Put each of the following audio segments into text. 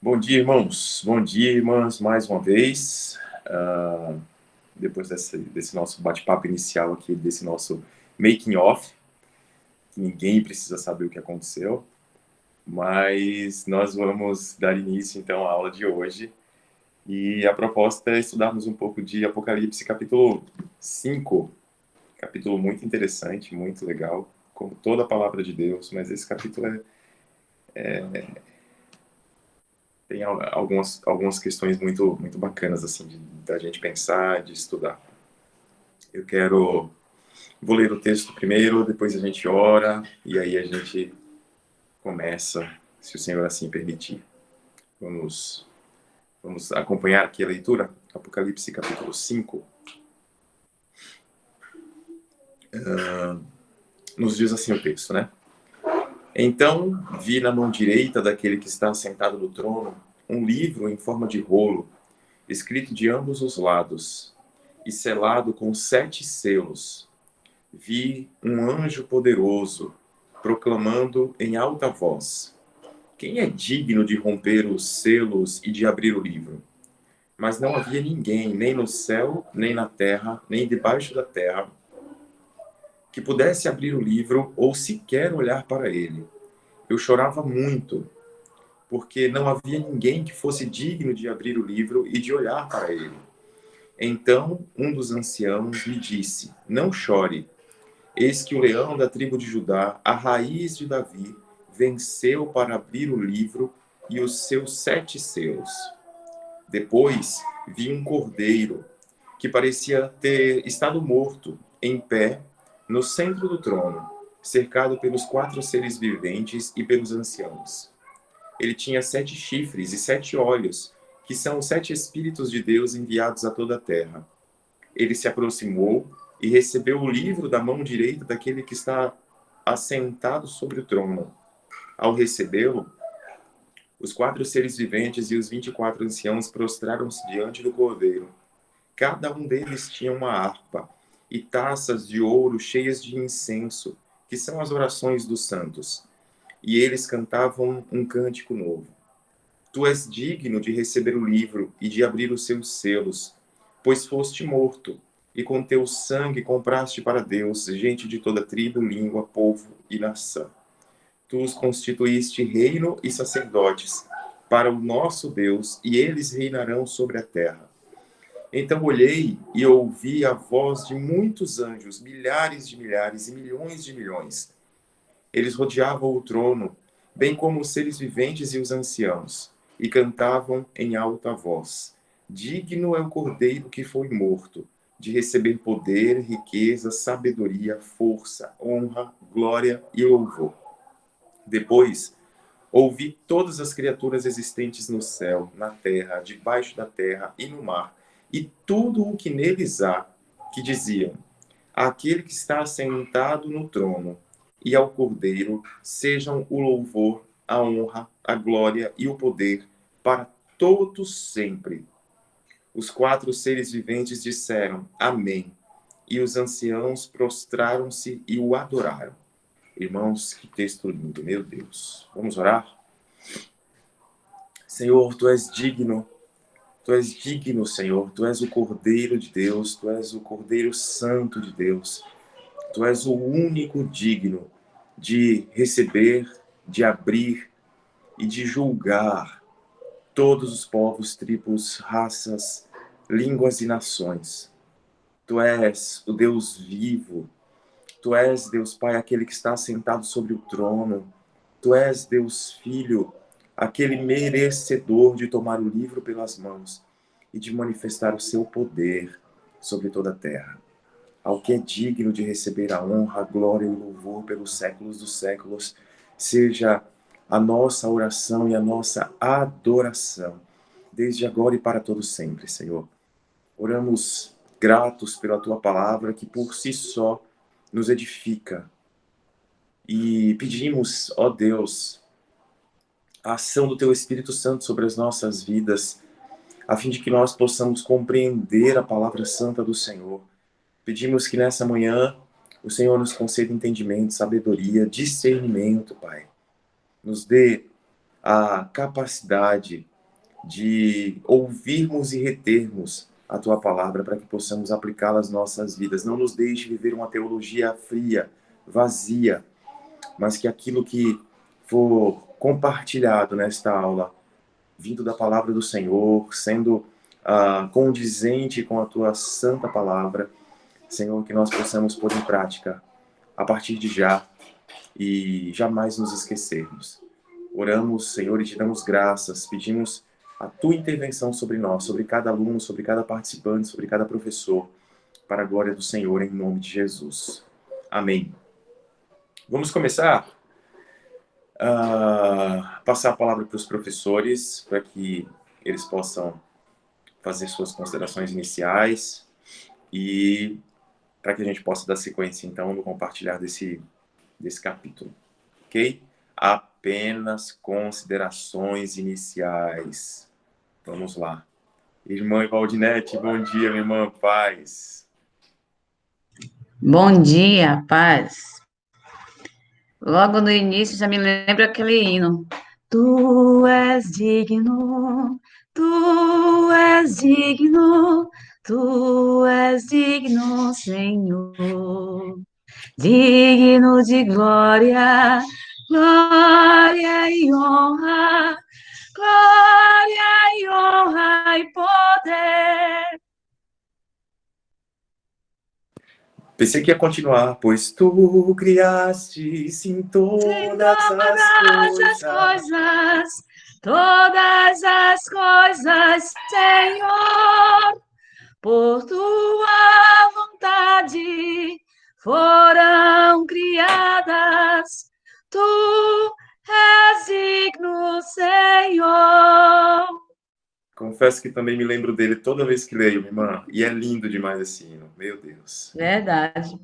Bom dia, irmãos. Bom dia, irmãs, mais uma vez. Depois desse nosso bate-papo inicial aqui, desse nosso making off, que ninguém precisa saber o que aconteceu, mas nós vamos dar início, então, à aula de hoje. E a proposta é estudarmos um pouco de Apocalipse, capítulo 5. Capítulo muito interessante, muito legal, como toda a palavra de Deus, mas esse capítulo tem algumas questões muito bacanas, assim, da gente pensar, de estudar. Vou ler o texto primeiro, depois a gente ora, e aí a gente começa, se o Senhor assim permitir. Vamos acompanhar aqui a leitura, Apocalipse capítulo 5. Nos diz assim o texto, né? Então vi na mão direita daquele que está sentado no trono um livro em forma de rolo, escrito de ambos os lados, e selado com 7 selos. Vi um anjo poderoso, proclamando em alta voz: quem é digno de romper os selos e de abrir o livro? Mas não havia ninguém, nem no céu, nem na terra, nem debaixo da terra, que pudesse abrir o livro ou sequer olhar para ele. Eu chorava muito, porque não havia ninguém que fosse digno de abrir o livro e de olhar para ele. Então um dos anciãos me disse: não chore. Eis que o leão da tribo de Judá, a raiz de Davi, venceu para abrir o livro e os seus 7 selos. Depois vi um cordeiro, que parecia ter estado morto, em pé, no centro do trono, cercado pelos 4 seres viventes e pelos anciãos. Ele tinha 7 chifres e 7 olhos, que são os 7 Espíritos de Deus enviados a toda a terra. Ele se aproximou e recebeu o livro da mão direita daquele que está assentado sobre o trono. Ao recebê-lo, os 4 seres viventes e os 24 anciãos prostraram-se diante do cordeiro. Cada um deles tinha uma harpa e taças de ouro cheias de incenso, que são as orações dos santos. E eles cantavam um cântico novo. Tu és digno de receber o livro e de abrir os seus selos, pois foste morto, e com teu sangue compraste para Deus gente de toda tribo, língua, povo e nação. Tu os constituíste reino e sacerdotes para o nosso Deus, e eles reinarão sobre a terra. Então olhei e ouvi a voz de muitos anjos, milhares de milhares e milhões de milhões. Eles rodeavam o trono, bem como os seres viventes e os anciãos, e cantavam em alta voz: digno é o cordeiro que foi morto, de receber poder, riqueza, sabedoria, força, honra, glória e louvor. Depois, ouvi todas as criaturas existentes no céu, na terra, debaixo da terra e no mar, e tudo o que neles há, que diziam: àquele que está sentado no trono e ao Cordeiro sejam o louvor, a honra, a glória e o poder para todos sempre. Os 4 seres viventes disseram: amém. E os anciãos prostraram-se e o adoraram. Irmãos, que texto lindo, meu Deus. Vamos orar? Senhor, Tu és digno, Senhor. Tu és o Cordeiro de Deus, Tu és o Cordeiro Santo de Deus. Tu és o único digno de receber, de abrir e de julgar todos os povos, tribos, raças, línguas e nações. Tu és o Deus vivo. Tu és, Deus Pai, aquele que está sentado sobre o trono. Tu és, Deus Filho, aquele merecedor de tomar o livro pelas mãos e de manifestar o seu poder sobre toda a terra. Ao que é digno de receber a honra, a glória e o louvor pelos séculos dos séculos, seja a nossa oração e a nossa adoração, desde agora e para todo sempre, Senhor. Oramos gratos pela Tua palavra, que por si só nos edifica. E pedimos, ó Deus, a ação do Teu Espírito Santo sobre as nossas vidas, a fim de que nós possamos compreender a palavra santa do Senhor. Pedimos que nessa manhã o Senhor nos conceda entendimento, sabedoria, discernimento, Pai. Nos dê a capacidade de ouvirmos e retermos a Tua palavra para que possamos aplicá-la às nossas vidas. Não nos deixe viver uma teologia fria, vazia, mas que aquilo que for compartilhado nesta aula, vindo da palavra do Senhor, sendo condizente com a Tua santa palavra, Senhor, que nós possamos pôr em prática a partir de já e jamais nos esquecermos. Oramos, Senhor, e te damos graças, pedimos a Tua intervenção sobre nós, sobre cada aluno, sobre cada participante, sobre cada professor, para a glória do Senhor, em nome de Jesus. Amém. Vamos começar a passar a palavra para os professores, para que eles possam fazer suas considerações iniciais e para que a gente possa dar sequência, então, no compartilhar desse capítulo, ok? Apenas considerações iniciais. Vamos lá. Irmã Valdinete, bom dia, minha irmã, paz. Bom dia, paz. Logo no início já me lembra aquele hino. Tu és digno, tu és digno, tu és digno, Senhor. Digno de glória, glória e honra, glória e honra e poder. Pensei que ia continuar, pois tu criaste sim todas as coisas, todas as coisas, Senhor, por tua vontade foram criadas. Tu és digno, Senhor. Confesso que também me lembro dele toda vez que leio, minha irmã. E é lindo demais esse hino, meu Deus. Verdade.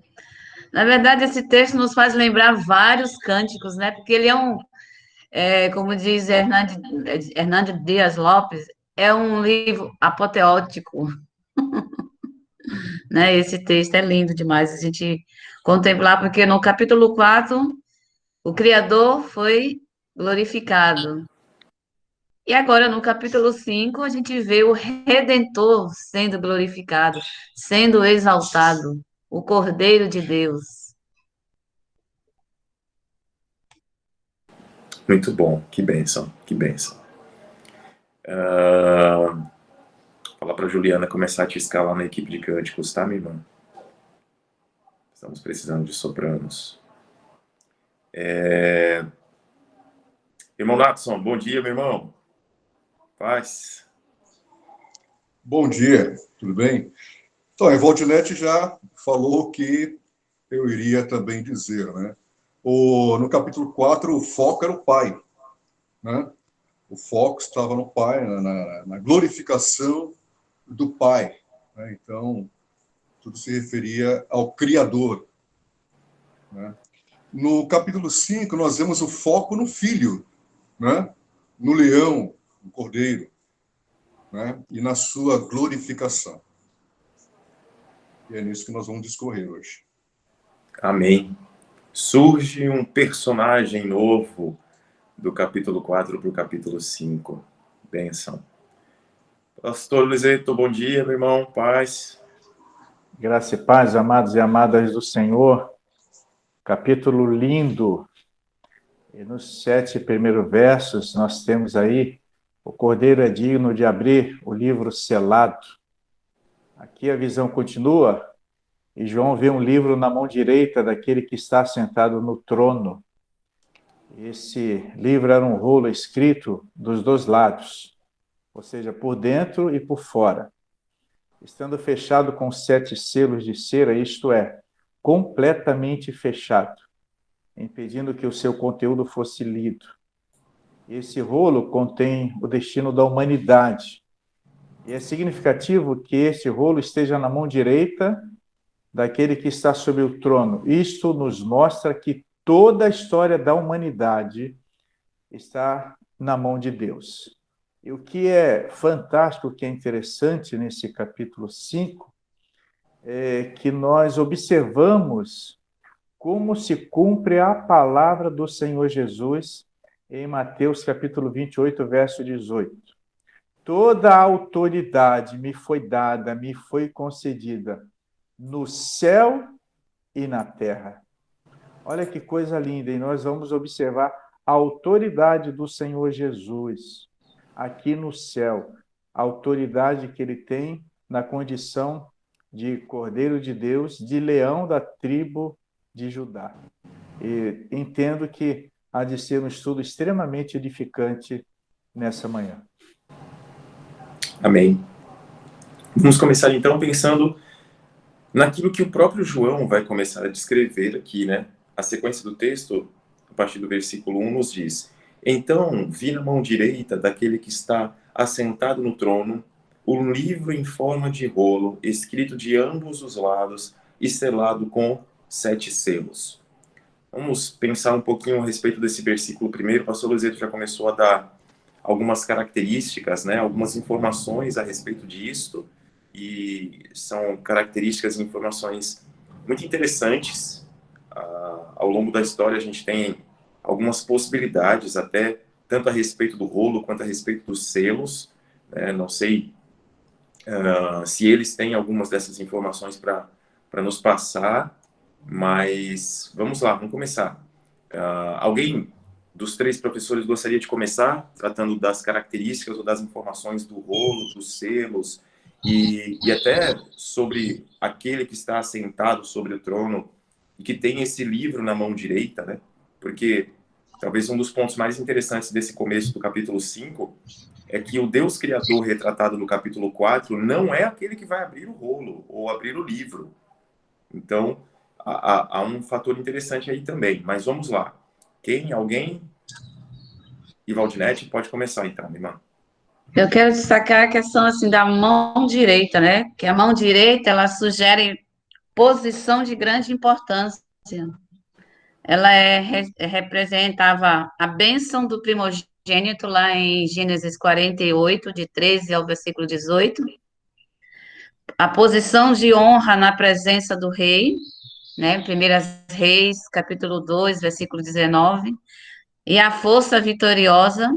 Na verdade, esse texto nos faz lembrar vários cânticos, né? Porque ele como diz Hernando Dias Lopes, é um livro apoteótico, né? Esse texto é lindo demais a gente contemplar, porque no capítulo 4 o Criador foi glorificado. E agora, no capítulo 5 a gente vê o Redentor sendo glorificado, sendo exaltado, o Cordeiro de Deus. Muito bom, que bênção, que bênção. Falar para Juliana começar a te escalar na equipe de cânticos, tá, minha irmã? Estamos precisando de sopranos. Irmão Natson, bom dia, meu irmão. Paz. Bom dia, tudo bem? Então, a Valdinete já falou o que eu iria também dizer, né? No capítulo 4, o foco era o Pai, né? O foco estava no Pai, na glorificação do Pai, né? Então, tudo se referia ao Criador, né? No capítulo 5, nós vemos o foco no Filho, né? No leão, no cordeiro, né? E na sua glorificação. E é nisso que nós vamos discorrer hoje. Amém. Surge um personagem novo do capítulo 4 para o capítulo 5. Bênção. Pastor Lizeto, bom dia, meu irmão. Paz. Graça e paz, amados e amadas do Senhor. Capítulo lindo. E nos 7 primeiros versos nós temos aí: o Cordeiro é digno de abrir o livro selado. Aqui a visão continua e João vê um livro na mão direita daquele que está sentado no trono. Esse livro era um rolo escrito dos dois lados, ou seja, por dentro e por fora, estando fechado com 7 selos de cera, isto é, completamente fechado, impedindo que o seu conteúdo fosse lido. Esse rolo contém o destino da humanidade. E é significativo que esse rolo esteja na mão direita daquele que está sobre o trono. Isto nos mostra que toda a história da humanidade está na mão de Deus. E o que é fantástico, o que é interessante nesse capítulo 5, é que nós observamos como se cumpre a palavra do Senhor Jesus em Mateus capítulo 28, verso 18. toda a autoridade me foi dada, me foi concedida no céu e na terra. Olha que coisa linda, e nós vamos observar a autoridade do Senhor Jesus aqui no céu, a autoridade que ele tem na condição de Cordeiro de Deus, de leão da tribo de Judá. E entendo que há de ser um estudo extremamente edificante nessa manhã. Amém. Vamos começar então pensando naquilo que o próprio João vai começar a descrever aqui, né? A sequência do texto, a partir do versículo 1, nos diz: Então vi na mão direita daquele que está assentado no trono um livro em forma de rolo, escrito de ambos os lados e selado com 7 selos. Vamos pensar um pouquinho a respeito desse versículo primeiro. O pastor Luizeto já começou a dar algumas características, né? Algumas informações a respeito disto, e são características e informações muito interessantes. Ao longo da história a gente tem algumas possibilidades, até tanto a respeito do rolo quanto a respeito dos selos, né? Não sei se eles têm algumas dessas informações para nos passar, mas vamos lá, vamos começar. Alguém dos 3 professores gostaria de começar tratando das características ou das informações do rolo, dos selos, e até sobre aquele que está assentado sobre o trono e que tem esse livro na mão direita, né? Porque talvez um dos pontos mais interessantes desse começo do capítulo 5 é que o Deus Criador retratado no capítulo 4 não é aquele que vai abrir o rolo ou abrir o livro. Então, há um fator interessante aí também. Mas vamos lá. Alguém? E Valdinete, pode começar então, minha irmã. Eu quero destacar a questão assim da mão direita, né? Que a mão direita ela sugere posição de grande importância. Ela representava a bênção do primogênito lá em Gênesis 48, de 13 ao versículo 18. A posição de honra na presença do rei, né? 1 Reis, capítulo 2, versículo 19. E a força vitoriosa.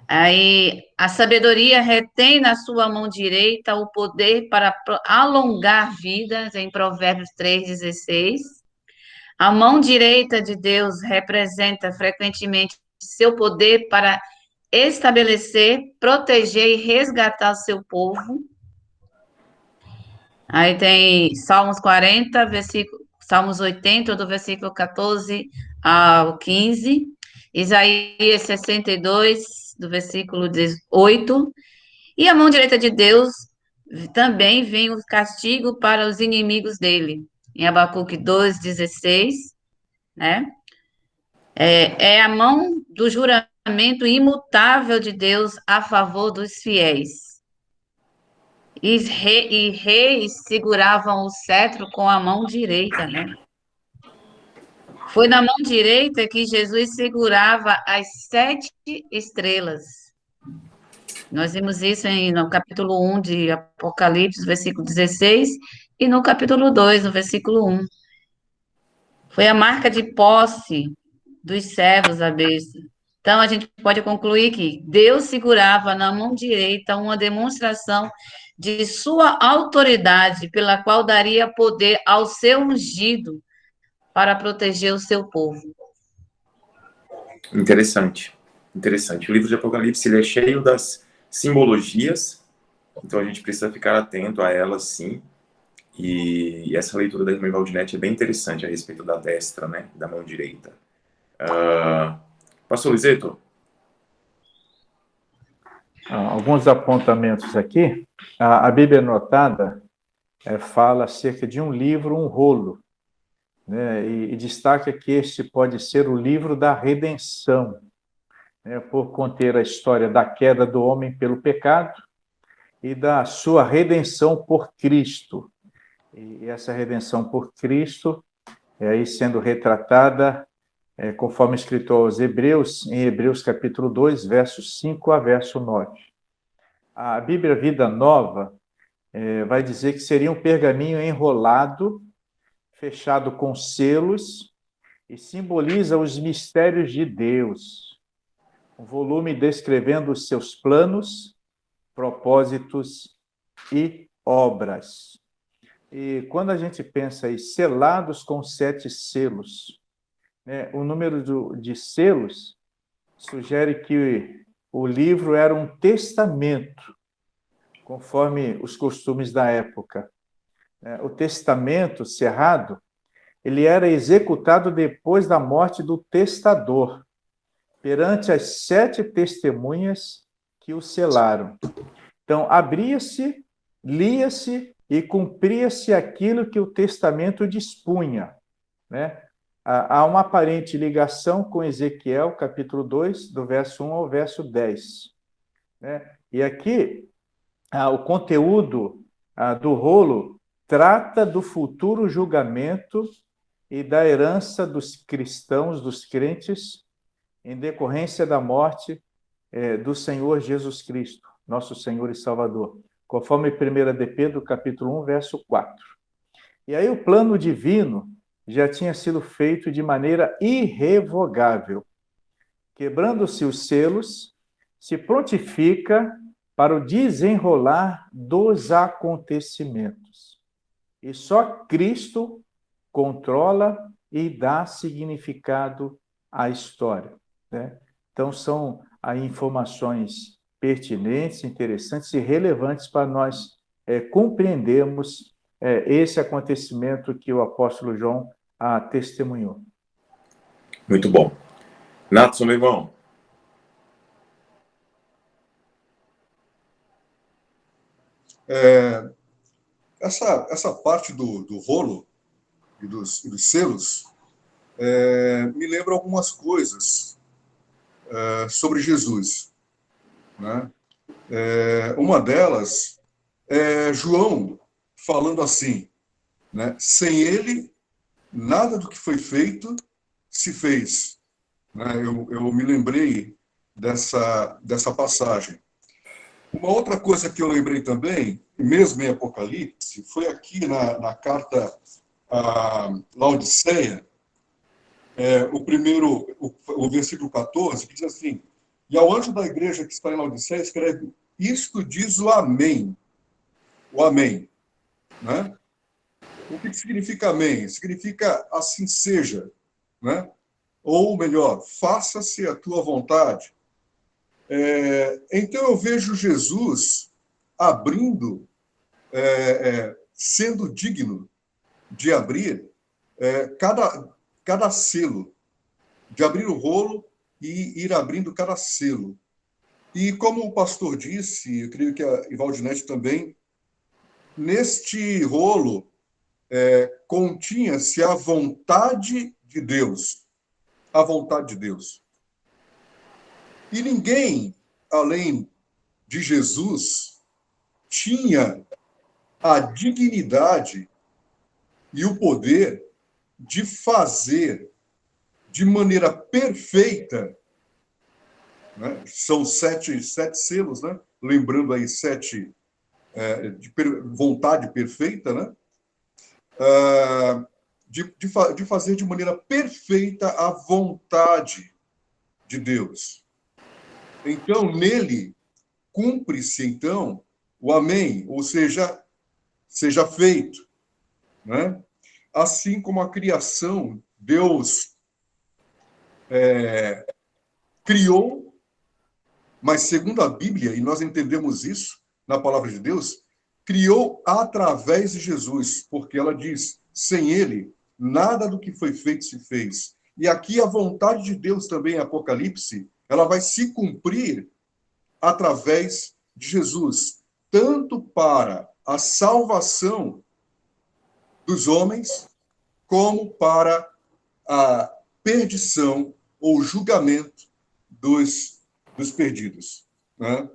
Aí a sabedoria retém na sua mão direita o poder para alongar vidas, em Provérbios 3,16. A mão direita de Deus representa frequentemente seu poder para estabelecer, proteger e resgatar o seu povo. Aí tem Salmos 40, Salmos 80, do versículo 14 ao 15. Isaías 62, do versículo 18. E a mão direita de Deus também vem o castigo para os inimigos dele. Em Abacuque 2,16, né? É a mão do juramento imutável de Deus a favor dos fiéis. E reis seguravam o cetro com a mão direita, né? Foi na mão direita que Jesus segurava as 7 estrelas. Nós vimos isso no capítulo 1 de Apocalipse, versículo 16, e no capítulo 2, no versículo 1. Foi a marca de posse dos servos da besta. Então, a gente pode concluir que Deus segurava na mão direita uma demonstração de sua autoridade, pela qual daria poder ao seu ungido para proteger o seu povo. Interessante. O livro de Apocalipse ele é cheio das simbologias, então a gente precisa ficar atento a elas, sim. E essa leitura da irmã Valdinete é bem interessante a respeito da destra, né, da mão direita. Pastor Luizeto? Alguns apontamentos aqui. A Bíblia Anotada fala acerca de um livro, um rolo, né, e destaca que este pode ser o livro da redenção, né, por conter a história da queda do homem pelo pecado e da sua redenção por Cristo. E essa redenção por Cristo é aí sendo retratada conforme escrito aos Hebreus, em Hebreus capítulo 2, versos 5 a verso 9. A Bíblia Vida Nova vai dizer que seria um pergaminho enrolado, fechado com selos, e simboliza os mistérios de Deus. um volume descrevendo os seus planos, propósitos e obras. E quando a gente pensa aí, selados com 7 selos, né, o número de selos sugere que o livro era um testamento, conforme os costumes da época. O testamento cerrado, ele era executado depois da morte do testador, perante as 7 testemunhas que o selaram. Então, abria-se, lia-se e cumpria-se aquilo que o testamento dispunha, né? Há uma aparente ligação com Ezequiel, capítulo 2, do verso 1 ao verso 10. Né? E aqui, o conteúdo do rolo trata do futuro julgamento e da herança dos cristãos, dos crentes, em decorrência da morte do Senhor Jesus Cristo, nosso Senhor e Salvador, conforme 1 de Pedro, capítulo 1, verso 4. E aí o plano divino já tinha sido feito de maneira irrevogável. Quebrando-se os selos, se prontifica para o desenrolar dos acontecimentos. E só Cristo controla e dá significado à história, né? Então, são aí informações pertinentes, interessantes e relevantes para nós compreendermos esse acontecimento que o apóstolo João testemunhou. Muito bom. Natson, meu irmão. Essa parte do rolo e dos selos me lembra algumas coisas sobre Jesus, né? Uma delas é João falando assim, né? Sem ele, nada do que foi feito se fez. Né? Eu me lembrei dessa passagem. Uma outra coisa que eu lembrei também, mesmo em Apocalipse, foi aqui na carta a Laodiceia, o versículo 14, que diz assim: e ao anjo da igreja que está em Laodiceia escreve: isto diz o Amém. O Amém. Né? O que significa Amém? Significa assim seja. Né? Ou melhor, faça-se a tua vontade. Então eu vejo Jesus abrindo, sendo digno de abrir cada selo, de abrir o rolo e ir abrindo cada selo. E como o pastor disse, eu creio que a Ivaldinete também, neste rolo continha-se a vontade de Deus. A vontade de Deus. E ninguém, além de Jesus, tinha a dignidade e o poder de fazer de maneira perfeita, né? São 7 selos, né? Lembrando aí 7 de vontade perfeita, né? De fazer de maneira perfeita a vontade de Deus. Então, nele, cumpre-se, então, o Amém, ou seja, seja feito. Né? Assim como a criação, Deus criou, mas segundo a Bíblia, e nós entendemos isso na palavra de Deus, criou através de Jesus, porque ela diz, sem ele, nada do que foi feito se fez. E aqui a vontade de Deus também, em Apocalipse, ela vai se cumprir através de Jesus, tanto para a salvação dos homens, como para a perdição ou julgamento dos perdidos. Né?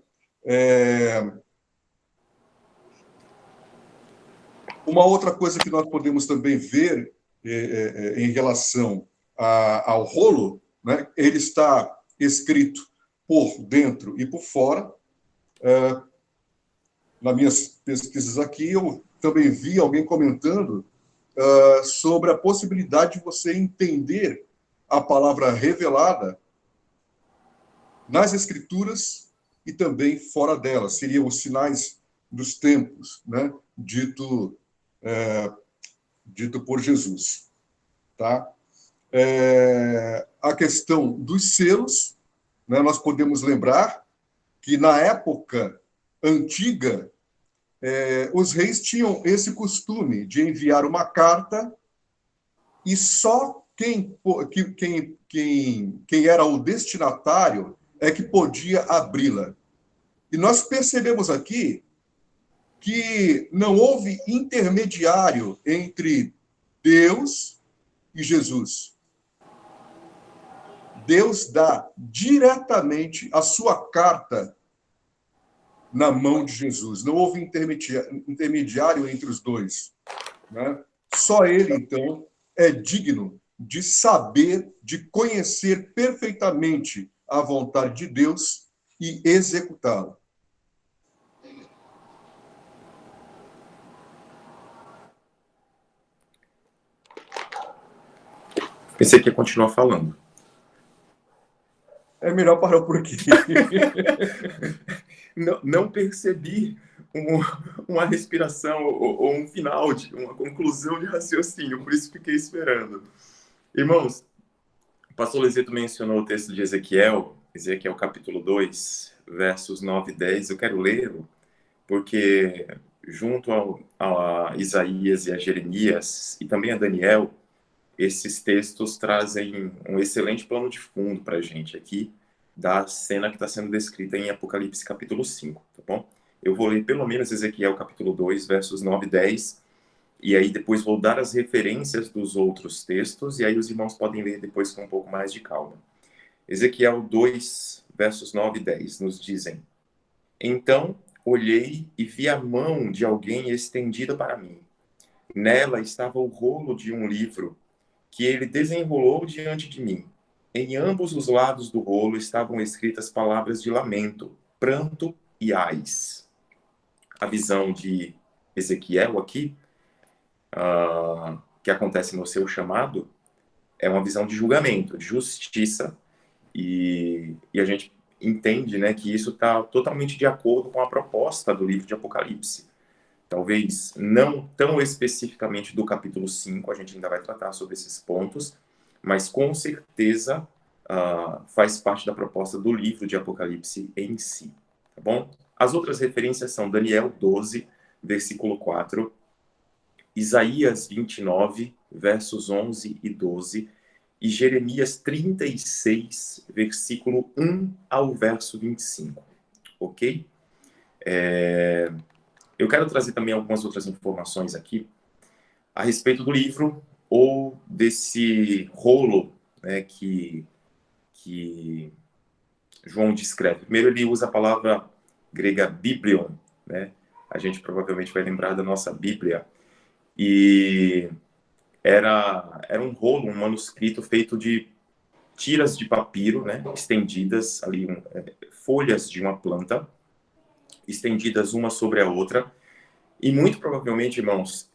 Uma outra coisa que nós podemos também ver em relação ao rolo, né? Ele está escrito por dentro e por fora. Nas minhas pesquisas aqui, eu também vi alguém comentando sobre a possibilidade de você entender a palavra revelada nas Escrituras e também fora delas. Seriam os sinais dos tempos, né? Dito por Jesus. Tá? A questão dos selos, né? Nós podemos lembrar que na época antiga, os reis tinham esse costume de enviar uma carta e só quem era o destinatário é que podia abri-la. E nós percebemos aqui que não houve intermediário entre Deus e Jesus. Deus dá diretamente a sua carta na mão de Jesus. Não houve intermediário entre os dois, né? Só ele, então, é digno de saber, de conhecer perfeitamente a vontade de Deus e executá-la. Pensei que ia continuar falando. É melhor parar por aqui. Não percebi uma respiração ou um final, uma conclusão de raciocínio, por isso fiquei esperando. Irmãos, o pastor Lezeto mencionou o texto de Ezequiel capítulo 2, versos 9 e 10. Eu quero lê-lo, porque junto a Isaías e a Jeremias, e também a Daniel, esses textos trazem um excelente plano de fundo para a gente aqui, da cena que está sendo descrita em Apocalipse capítulo 5, tá bom? Eu vou ler pelo menos Ezequiel capítulo 2, versos 9 e 10, e aí depois vou dar as referências dos outros textos, e aí os irmãos podem ler depois com um pouco mais de calma. Ezequiel 2, versos 9 e 10, nos dizem: Então olhei e vi a mão de alguém estendida para mim. Nela estava o rolo de um livro, que ele desenrolou diante de mim. Em ambos os lados do rolo estavam escritas palavras de lamento, pranto e ais. A visão de Ezequiel aqui, que acontece no seu chamado, é uma visão de julgamento, de justiça, e a gente entende, né, que isso está totalmente de acordo com a proposta do livro de Apocalipse. Talvez não tão especificamente do capítulo 5, a gente ainda vai tratar sobre esses pontos, mas com certeza faz parte da proposta do livro de Apocalipse em si, tá bom? As outras referências são Daniel 12, versículo 4, Isaías 29, versos 11 e 12, e Jeremias 36, versículo 1 ao verso 25, ok? Eu quero trazer também algumas outras informações aqui a respeito do livro ou desse rolo, né, que João descreve. Primeiro ele usa a palavra grega biblion, né? A gente provavelmente vai lembrar da nossa Bíblia. E era um rolo, um manuscrito feito de tiras de papiro, né, estendidas ali, folhas de uma planta, estendidas uma sobre a outra. E muito provavelmente, irmãos,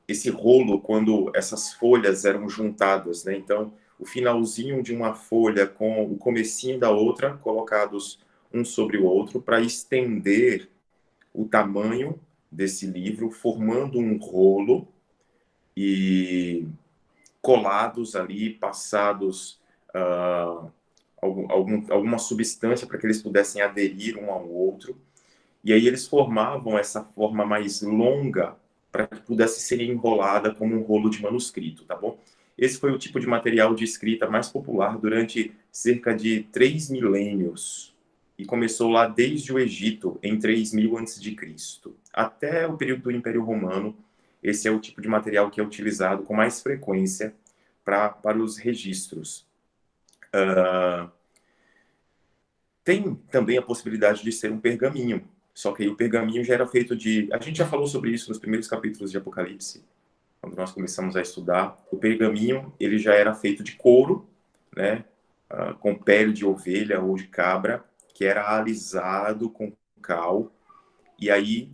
esse rolo, quando essas folhas eram juntadas, né? Então, o finalzinho de uma folha com o comecinho da outra, colocados um sobre o outro, para estender o tamanho desse livro, formando um rolo e colados ali, passados alguma substância para que eles pudessem aderir um ao outro. E aí eles formavam essa forma mais longa para que pudesse ser enrolada como um rolo de manuscrito, tá bom? Esse foi o tipo de material de escrita mais popular durante cerca de 3 milênios e começou lá desde o Egito, em 3000 a.C. Até o período do Império Romano, esse é o tipo de material que é utilizado com mais frequência para os registros. Tem também a possibilidade de ser um pergaminho, só que aí o pergaminho já era feito de... A gente já falou sobre isso nos primeiros capítulos de Apocalipse, quando nós começamos a estudar. O pergaminho, ele já era feito de couro, né, com pele de ovelha ou de cabra, que era alisado com cal, e aí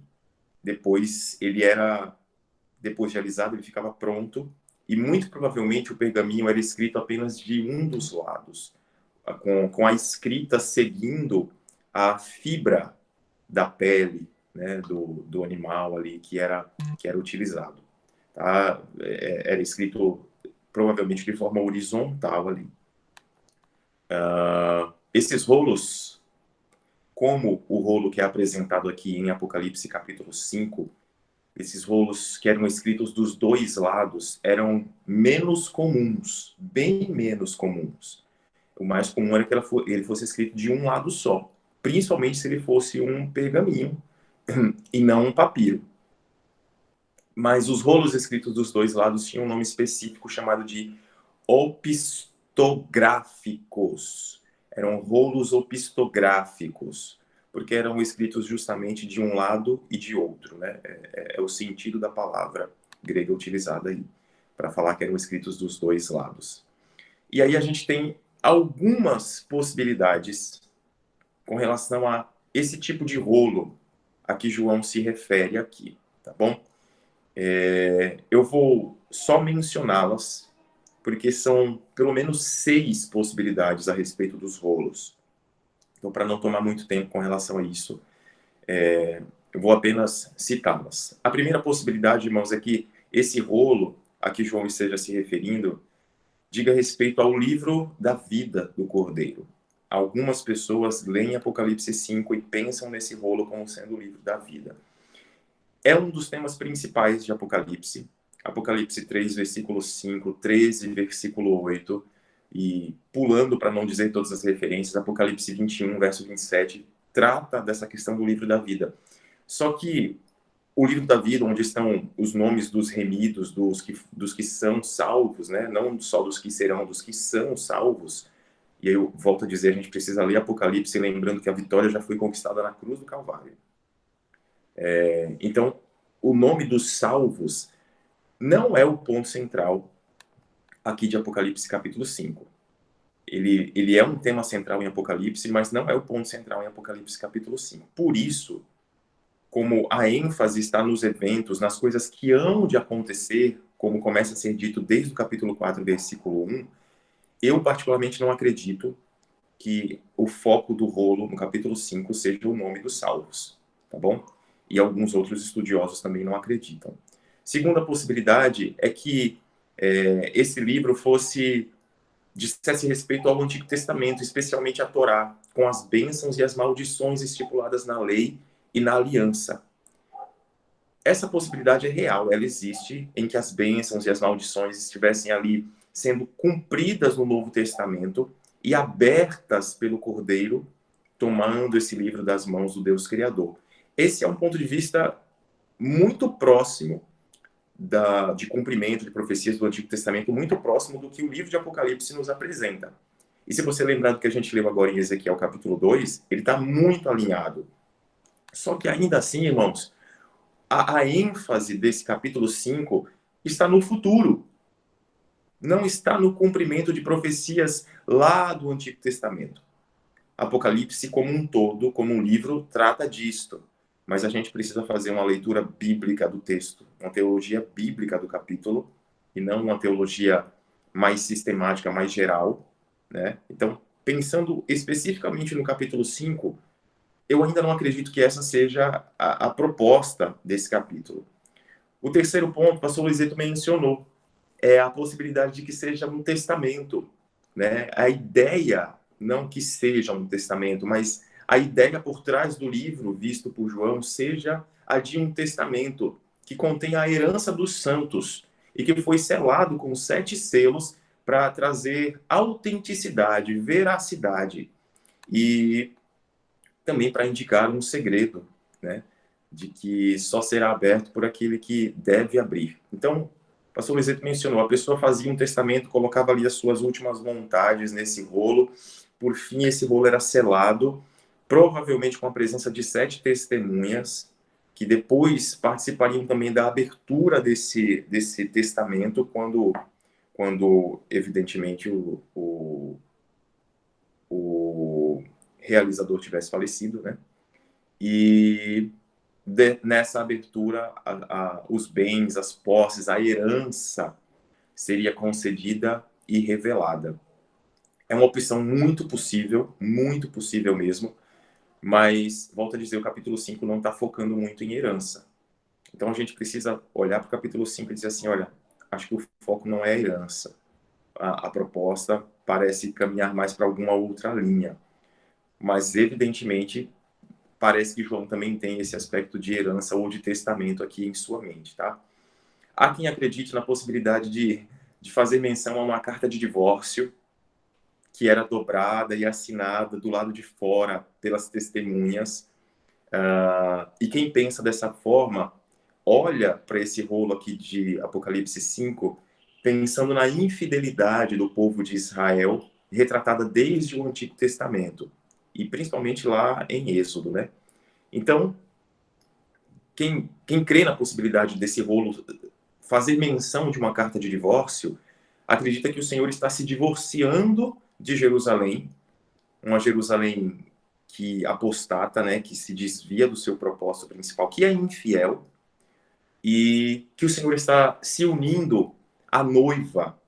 depois de alisado, ele ficava pronto, e muito provavelmente o pergaminho era escrito apenas de um dos lados. com a escrita seguindo a fibra da pele, né, do animal ali que era utilizado. Tá? Era escrito provavelmente de forma horizontal ali. Esses rolos, como o rolo que é apresentado aqui em Apocalipse capítulo 5, esses rolos que eram escritos dos dois lados eram menos comuns, bem menos comuns. O mais comum era que ele fosse escrito de um lado só, principalmente se ele fosse um pergaminho e não um papiro. Mas os rolos escritos dos dois lados tinham um nome específico chamado de opistográficos. Eram rolos opistográficos, porque eram escritos justamente de um lado e de outro, né? É o sentido da palavra grega utilizada aí, para falar que eram escritos dos dois lados. E aí a gente tem algumas possibilidades com relação a esse tipo de rolo a que João se refere aqui, tá bom? Eu vou só mencioná-las, porque são pelo menos 6 possibilidades a respeito dos rolos. Então, para não tomar muito tempo com relação a isso, eu vou apenas citá-las. A primeira possibilidade, irmãos, é que esse rolo a que João esteja se referindo diga respeito ao livro da vida do Cordeiro. Algumas pessoas leem Apocalipse 5 e pensam nesse rolo como sendo o livro da vida. É um dos temas principais de Apocalipse. Apocalipse 3, versículo 5, 13, versículo 8, e pulando para não dizer todas as referências, Apocalipse 21, verso 27, trata dessa questão do livro da vida. Só que o livro da vida, onde estão os nomes dos remidos, dos que são salvos, né? Não só dos que serão, dos que são salvos. E aí eu volto a dizer, a gente precisa ler Apocalipse lembrando que a vitória já foi conquistada na cruz do Calvário. Então, o nome dos salvos não é o ponto central aqui de Apocalipse capítulo 5. Ele é um tema central em Apocalipse, mas não é o ponto central em Apocalipse capítulo 5. Por isso, como a ênfase está nos eventos, nas coisas que hão de acontecer, como começa a ser dito desde o capítulo 4, versículo 1, eu particularmente não acredito que o foco do rolo no capítulo 5 seja o nome dos salvos, tá bom? E alguns outros estudiosos também não acreditam. Segunda possibilidade é que esse livro dissesse respeito ao Antigo Testamento, especialmente a Torá, com as bênçãos e as maldições estipuladas na lei e na aliança. Essa possibilidade é real, ela existe, em que as bênçãos e as maldições estivessem ali sendo cumpridas no Novo Testamento e abertas pelo Cordeiro, tomando esse livro das mãos do Deus Criador. Esse é um ponto de vista muito próximo de cumprimento de profecias do Antigo Testamento, muito próximo do que o livro de Apocalipse nos apresenta. E se você lembrar do que a gente leu agora em Ezequiel capítulo 2, ele está muito alinhado. Só que ainda assim, irmãos, a ênfase desse capítulo 5 está no futuro. Não está no cumprimento de profecias lá do Antigo Testamento. Apocalipse como um todo, como um livro, trata disto. Mas a gente precisa fazer uma leitura bíblica do texto, uma teologia bíblica do capítulo, e não uma teologia mais sistemática, mais geral, né? Então, pensando especificamente no capítulo 5, eu ainda não acredito que essa seja a proposta desse capítulo. O terceiro ponto, o pastor Luizito mencionou, é a possibilidade de que seja um testamento, né? A ideia, não que seja um testamento, mas a ideia por trás do livro visto por João seja a de um testamento que contém a herança dos santos e que foi selado com 7 selos para trazer autenticidade, veracidade e também para indicar um segredo, né? De que só será aberto por aquele que deve abrir. Então, o pastor Luizito mencionou, a pessoa fazia um testamento, colocava ali as suas últimas vontades nesse rolo, por fim esse rolo era selado, provavelmente com a presença de 7 testemunhas, que depois participariam também da abertura desse testamento, quando evidentemente, o realizador tivesse falecido, né? E nessa abertura, os bens, as posses, a herança seria concedida e revelada. É uma opção muito possível mesmo, mas, volto a dizer, o capítulo 5 não está focando muito em herança. Então a gente precisa olhar para o capítulo 5 e dizer assim, olha, acho que o foco não é a herança. A proposta parece caminhar mais para alguma outra linha. Mas, evidentemente, parece que João também tem esse aspecto de herança ou de testamento aqui em sua mente, tá? Há quem acredite na possibilidade de fazer menção a uma carta de divórcio que era dobrada e assinada do lado de fora pelas testemunhas. E quem pensa dessa forma, olha para esse rolo aqui de Apocalipse 5, pensando na infidelidade do povo de Israel, retratada desde o Antigo Testamento, e principalmente lá em Êxodo, né? Então, quem crê na possibilidade desse rolo fazer menção de uma carta de divórcio, acredita que o Senhor está se divorciando de Jerusalém, uma Jerusalém que apostata, né, que se desvia do seu propósito principal, que é infiel, e que o Senhor está se unindo à noiva,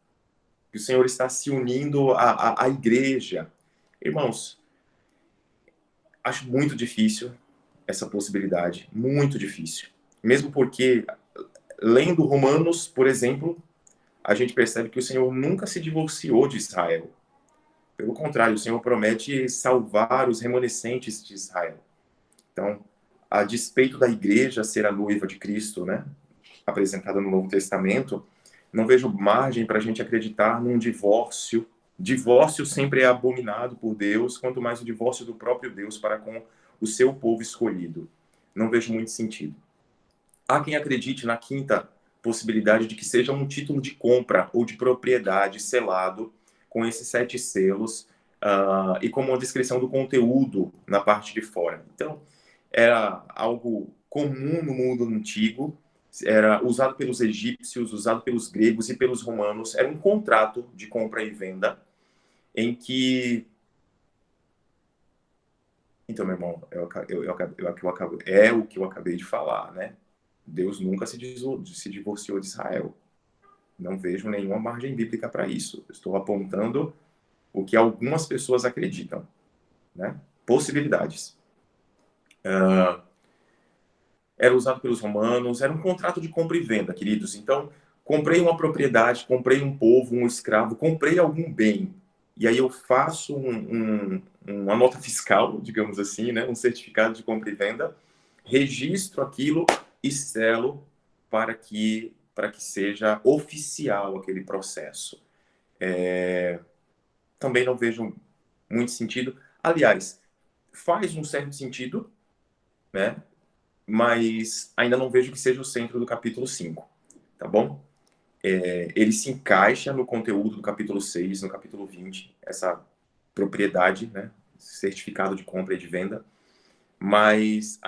que o Senhor está se unindo à igreja. Irmãos, acho muito difícil essa possibilidade, muito difícil. Mesmo porque, lendo Romanos, por exemplo, a gente percebe que o Senhor nunca se divorciou de Israel. Pelo contrário, o Senhor promete salvar os remanescentes de Israel. Então, a despeito da igreja ser a noiva de Cristo, né, apresentada no Novo Testamento, não vejo margem para a gente acreditar num divórcio. Divórcio sempre é abominado por Deus, quanto mais o divórcio do próprio Deus para com o seu povo escolhido. Não vejo muito sentido. Há quem acredite na quinta possibilidade de que seja um título de compra ou de propriedade selado com esses 7 selos e com uma descrição do conteúdo na parte de fora. Então, era algo comum no mundo antigo, era usado pelos egípcios, usado pelos gregos e pelos romanos. Era um contrato de compra e venda em que... Então, meu irmão, é o que eu acabei de falar, né? Deus nunca se divorciou de Israel. Não vejo nenhuma margem bíblica para isso. Estou apontando o que algumas pessoas acreditam, né? Possibilidades. Era usado pelos romanos, era um contrato de compra e venda, queridos. Então, comprei uma propriedade, comprei um povo, um escravo, comprei algum bem. E aí eu faço uma nota fiscal, digamos assim, né? Um certificado de compra e venda, registro aquilo e selo para que seja oficial aquele processo. Também não vejo muito sentido. Aliás, faz um certo sentido, né? Mas ainda não vejo que seja o centro do capítulo 5, tá bom? Ele se encaixa no conteúdo do capítulo 6, no capítulo 20, essa propriedade, né? Certificado de compra e de venda, mas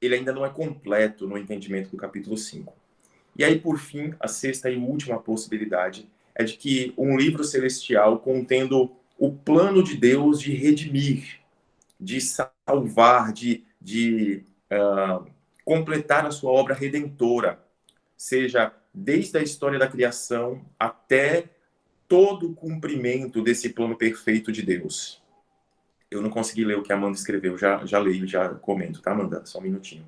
ele ainda não é completo no entendimento do capítulo 5. E aí, por fim, a sexta e última possibilidade é de que um livro celestial contendo o plano de Deus de redimir, de salvar, de completar a sua obra redentora, seja desde a história da criação até todo o cumprimento desse plano perfeito de Deus. Eu não consegui ler o que a Amanda escreveu, já leio, já comento, tá, Amanda? Só um minutinho.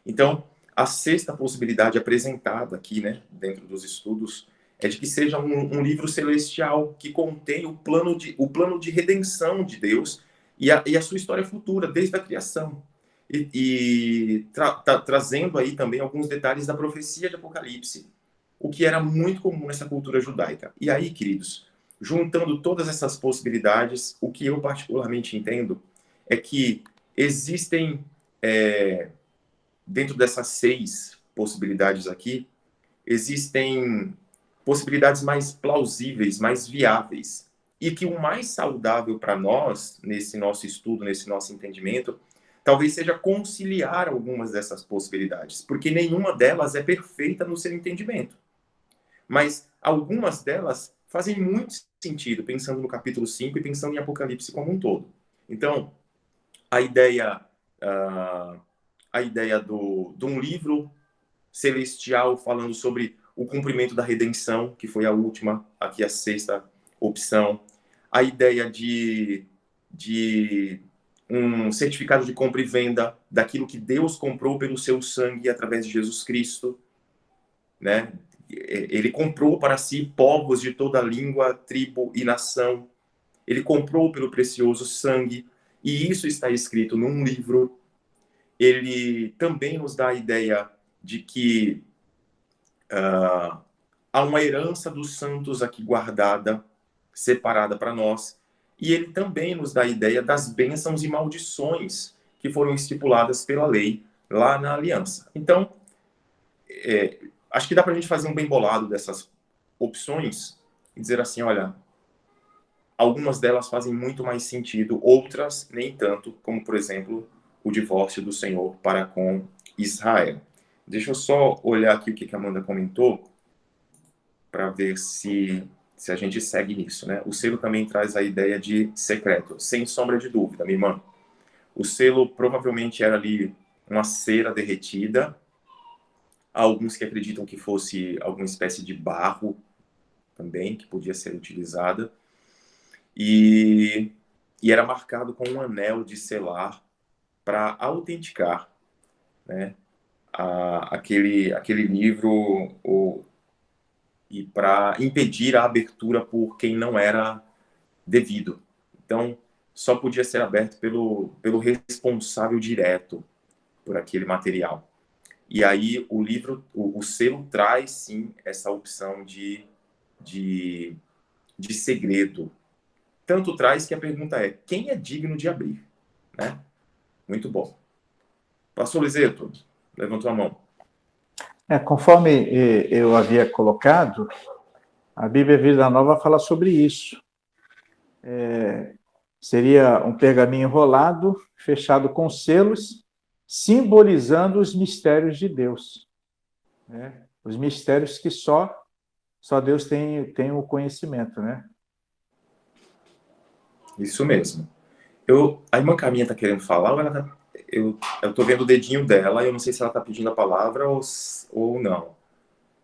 Então, a sexta possibilidade apresentada aqui, né, dentro dos estudos, é de que seja um livro celestial que contém o plano de redenção de Deus e a sua história futura, desde a criação. Trazendo aí também alguns detalhes da profecia de Apocalipse, o que era muito comum nessa cultura judaica. E aí, queridos, juntando todas essas possibilidades, o que eu particularmente entendo é que existem, dentro dessas 6 possibilidades aqui, existem possibilidades mais plausíveis, mais viáveis. E que o mais saudável para nós, nesse nosso estudo, nesse nosso entendimento, talvez seja conciliar algumas dessas possibilidades, porque nenhuma delas é perfeita no seu entendimento. Mas algumas delas fazem muito sentido, pensando no capítulo 5 e pensando em Apocalipse como um todo. Então, a ideia de um livro celestial falando sobre o cumprimento da redenção, que foi a última, aqui a sexta opção, a ideia de um certificado de compra e venda daquilo que Deus comprou pelo seu sangue através de Jesus Cristo, né? Ele comprou para si povos de toda língua, tribo e nação. Ele comprou pelo precioso sangue, e isso está escrito num livro. Ele também nos dá a ideia de que há uma herança dos santos aqui guardada, separada para nós, e ele também nos dá a ideia das bênçãos e maldições que foram estipuladas pela lei lá na aliança. Então, acho que dá para a gente fazer um bem bolado dessas opções e dizer assim, olha, algumas delas fazem muito mais sentido, outras nem tanto, como, por exemplo, o divórcio do Senhor para com Israel. Deixa eu só olhar aqui o que a Amanda comentou, para ver se a gente segue nisso, né? O selo também traz a ideia de secreto, sem sombra de dúvida, minha irmã. O selo provavelmente era ali uma cera derretida. Há alguns que acreditam que fosse alguma espécie de barro também, que podia ser utilizada. E era marcado com um anel de selar para autenticar, né, aquele livro, e para impedir a abertura por quem não era devido. Então, só podia ser aberto pelo responsável direto por aquele material. E aí o livro, o selo traz, sim, essa opção de segredo. Tanto traz que a pergunta é, quem é digno de abrir? Né? Muito bom. Pastor Lizeto, levantou a mão. Conforme eu havia colocado, a Bíblia Vida Nova fala sobre isso. Seria um pergaminho enrolado, fechado com selos, simbolizando os mistérios de Deus. Né? Os mistérios que só Deus tem o conhecimento, né? Isso mesmo. A irmã Caminha está querendo falar, ou ela tá... Eu estou vendo o dedinho dela, eu não sei se ela está pedindo a palavra ou não.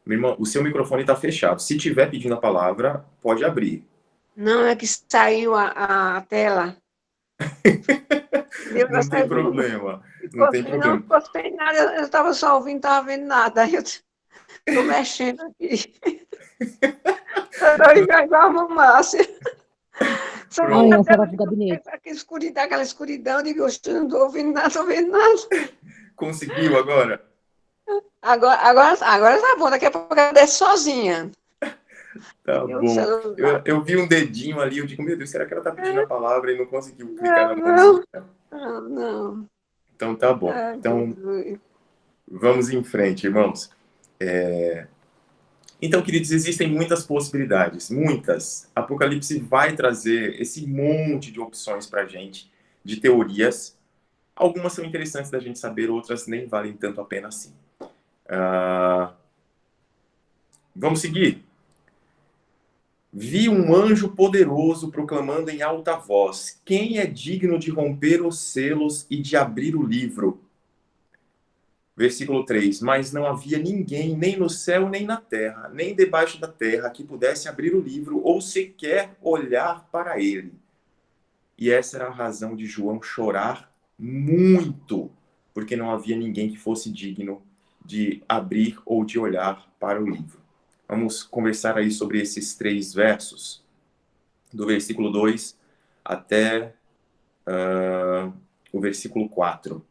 Minha irmã, o seu microfone está fechado. Se tiver pedindo a palavra, pode abrir. Não, é que saiu a tela. Não tem problema. Não tem problema. Não postei nada, eu estava só ouvindo, não estava vendo nada. Aí eu estou mexendo aqui. Eu estou igual a Márcia. Aquela escuridão, eu digo, eu não estou ouvindo nada, estou vendo nada. Conseguiu agora? Agora tá bom, daqui a pouco eu desço sozinha. Tá bom. Eu vi um dedinho ali, eu digo, meu Deus, será que ela tá pedindo a palavra e não conseguiu clicar na música? Não. Então tá bom. Então, vamos em frente, irmãos. Então, queridos, existem muitas possibilidades, muitas. Apocalipse vai trazer esse monte de opções pra gente, de teorias. Algumas são interessantes da gente saber, outras nem valem tanto a pena assim. Vamos seguir? Vi um anjo poderoso proclamando em alta voz: quem é digno de romper os selos e de abrir o livro? Versículo 3. Mas não havia ninguém, nem no céu, nem na terra, nem debaixo da terra, que pudesse abrir o livro ou sequer olhar para ele. E essa era a razão de João chorar muito, porque não havia ninguém que fosse digno de abrir ou de olhar para o livro. Vamos conversar aí sobre esses 3 versos, do versículo 2 até o versículo 4.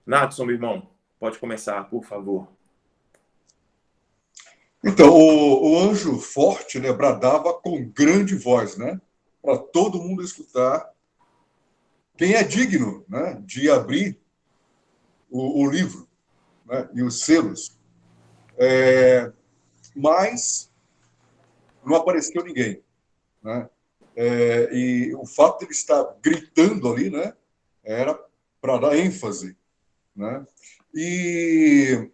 Natson, meu irmão, pode começar, por favor. Então, o anjo forte, né, bradava com grande voz, né, para todo mundo escutar. Quem é digno, né, de abrir o livro, né, e os selos. Mas não apareceu ninguém, né? E o fato de ele estar gritando ali, né, era para dar ênfase, né? E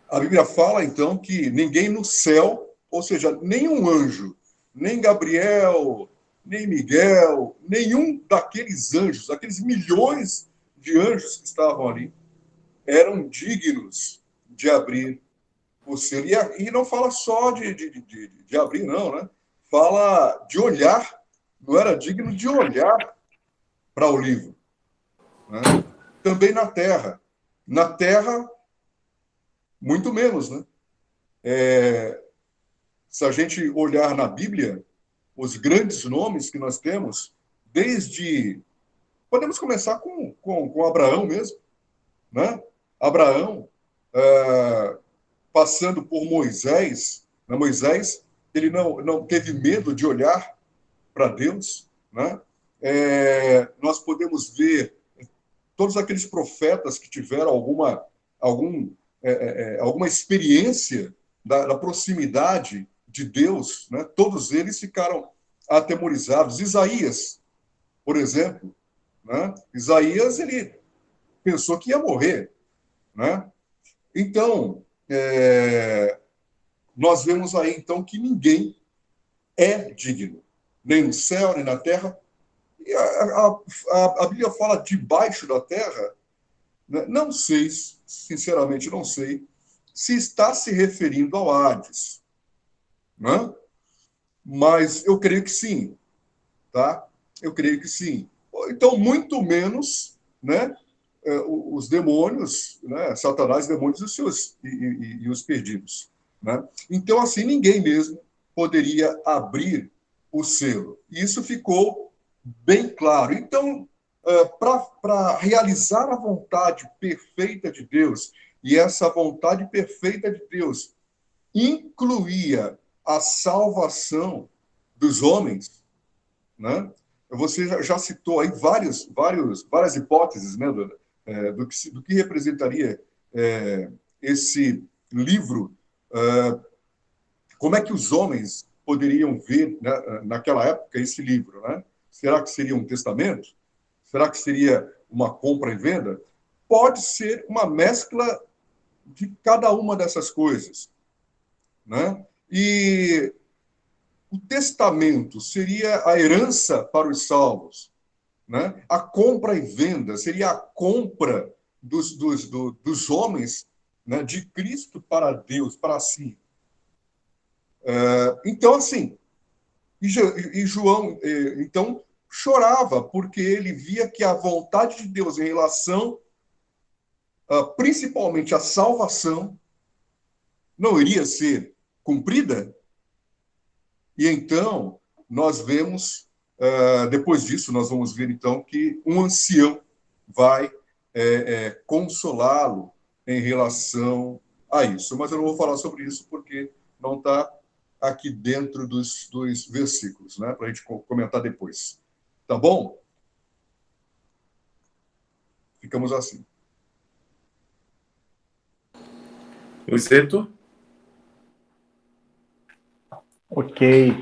a Bíblia fala, então, que ninguém no céu, ou seja, nenhum anjo, nem Gabriel, nem Miguel, nenhum daqueles anjos, aqueles milhões de anjos que estavam ali, eram dignos de abrir o selo. E não fala só de abrir, não, né? fala de olhar, não era digno de olhar para o livro. Né? Também na terra. Na terra, muito menos, né? Se a gente olhar na Bíblia, os grandes nomes que nós temos, desde... Podemos começar com Abraão mesmo, né? Abraão, passando por Moisés, né? Moisés, ele não teve medo de olhar para Deus, né? Nós podemos ver todos aqueles profetas que tiveram alguma experiência da proximidade de Deus, né? Todos eles ficaram atemorizados. Isaías, por exemplo, né? Isaías, ele pensou que ia morrer, né? Então, nós vemos aí, então, que ninguém é digno, nem no céu, nem na terra. E a Bíblia fala debaixo da terra, né? Não sei, sinceramente não sei, se está se referindo ao Hades, né? Mas eu creio que sim, tá? Eu creio que sim. Então, muito menos, né, os demônios, né, Satanás, demônios e os perdidos, né? Então, assim, ninguém mesmo poderia abrir o selo. E isso ficou bem claro. Então, para realizar a vontade perfeita de Deus, e essa vontade perfeita de Deus incluía a salvação dos homens, né? Você já citou aí várias hipóteses, né, do que representaria esse livro, como é que os homens poderiam ver, né, naquela época esse livro, né? Será que seria um testamento? Será que seria uma compra e venda? Pode ser uma mescla de cada uma dessas coisas, né? E o testamento seria a herança para os salvos, né? A compra e venda seria a compra dos homens, né, de Cristo para Deus, para si. Então, assim, e João, então, chorava, porque ele via que a vontade de Deus em relação, principalmente à salvação, não iria ser cumprida. E então, nós vemos, depois disso, nós vamos ver, então, que um ancião vai consolá-lo em relação a isso. Mas eu não vou falar sobre isso, porque não está aqui dentro dos versículos, né, para a gente comentar depois. Tá bom? Ficamos assim. Luizeto? Ok.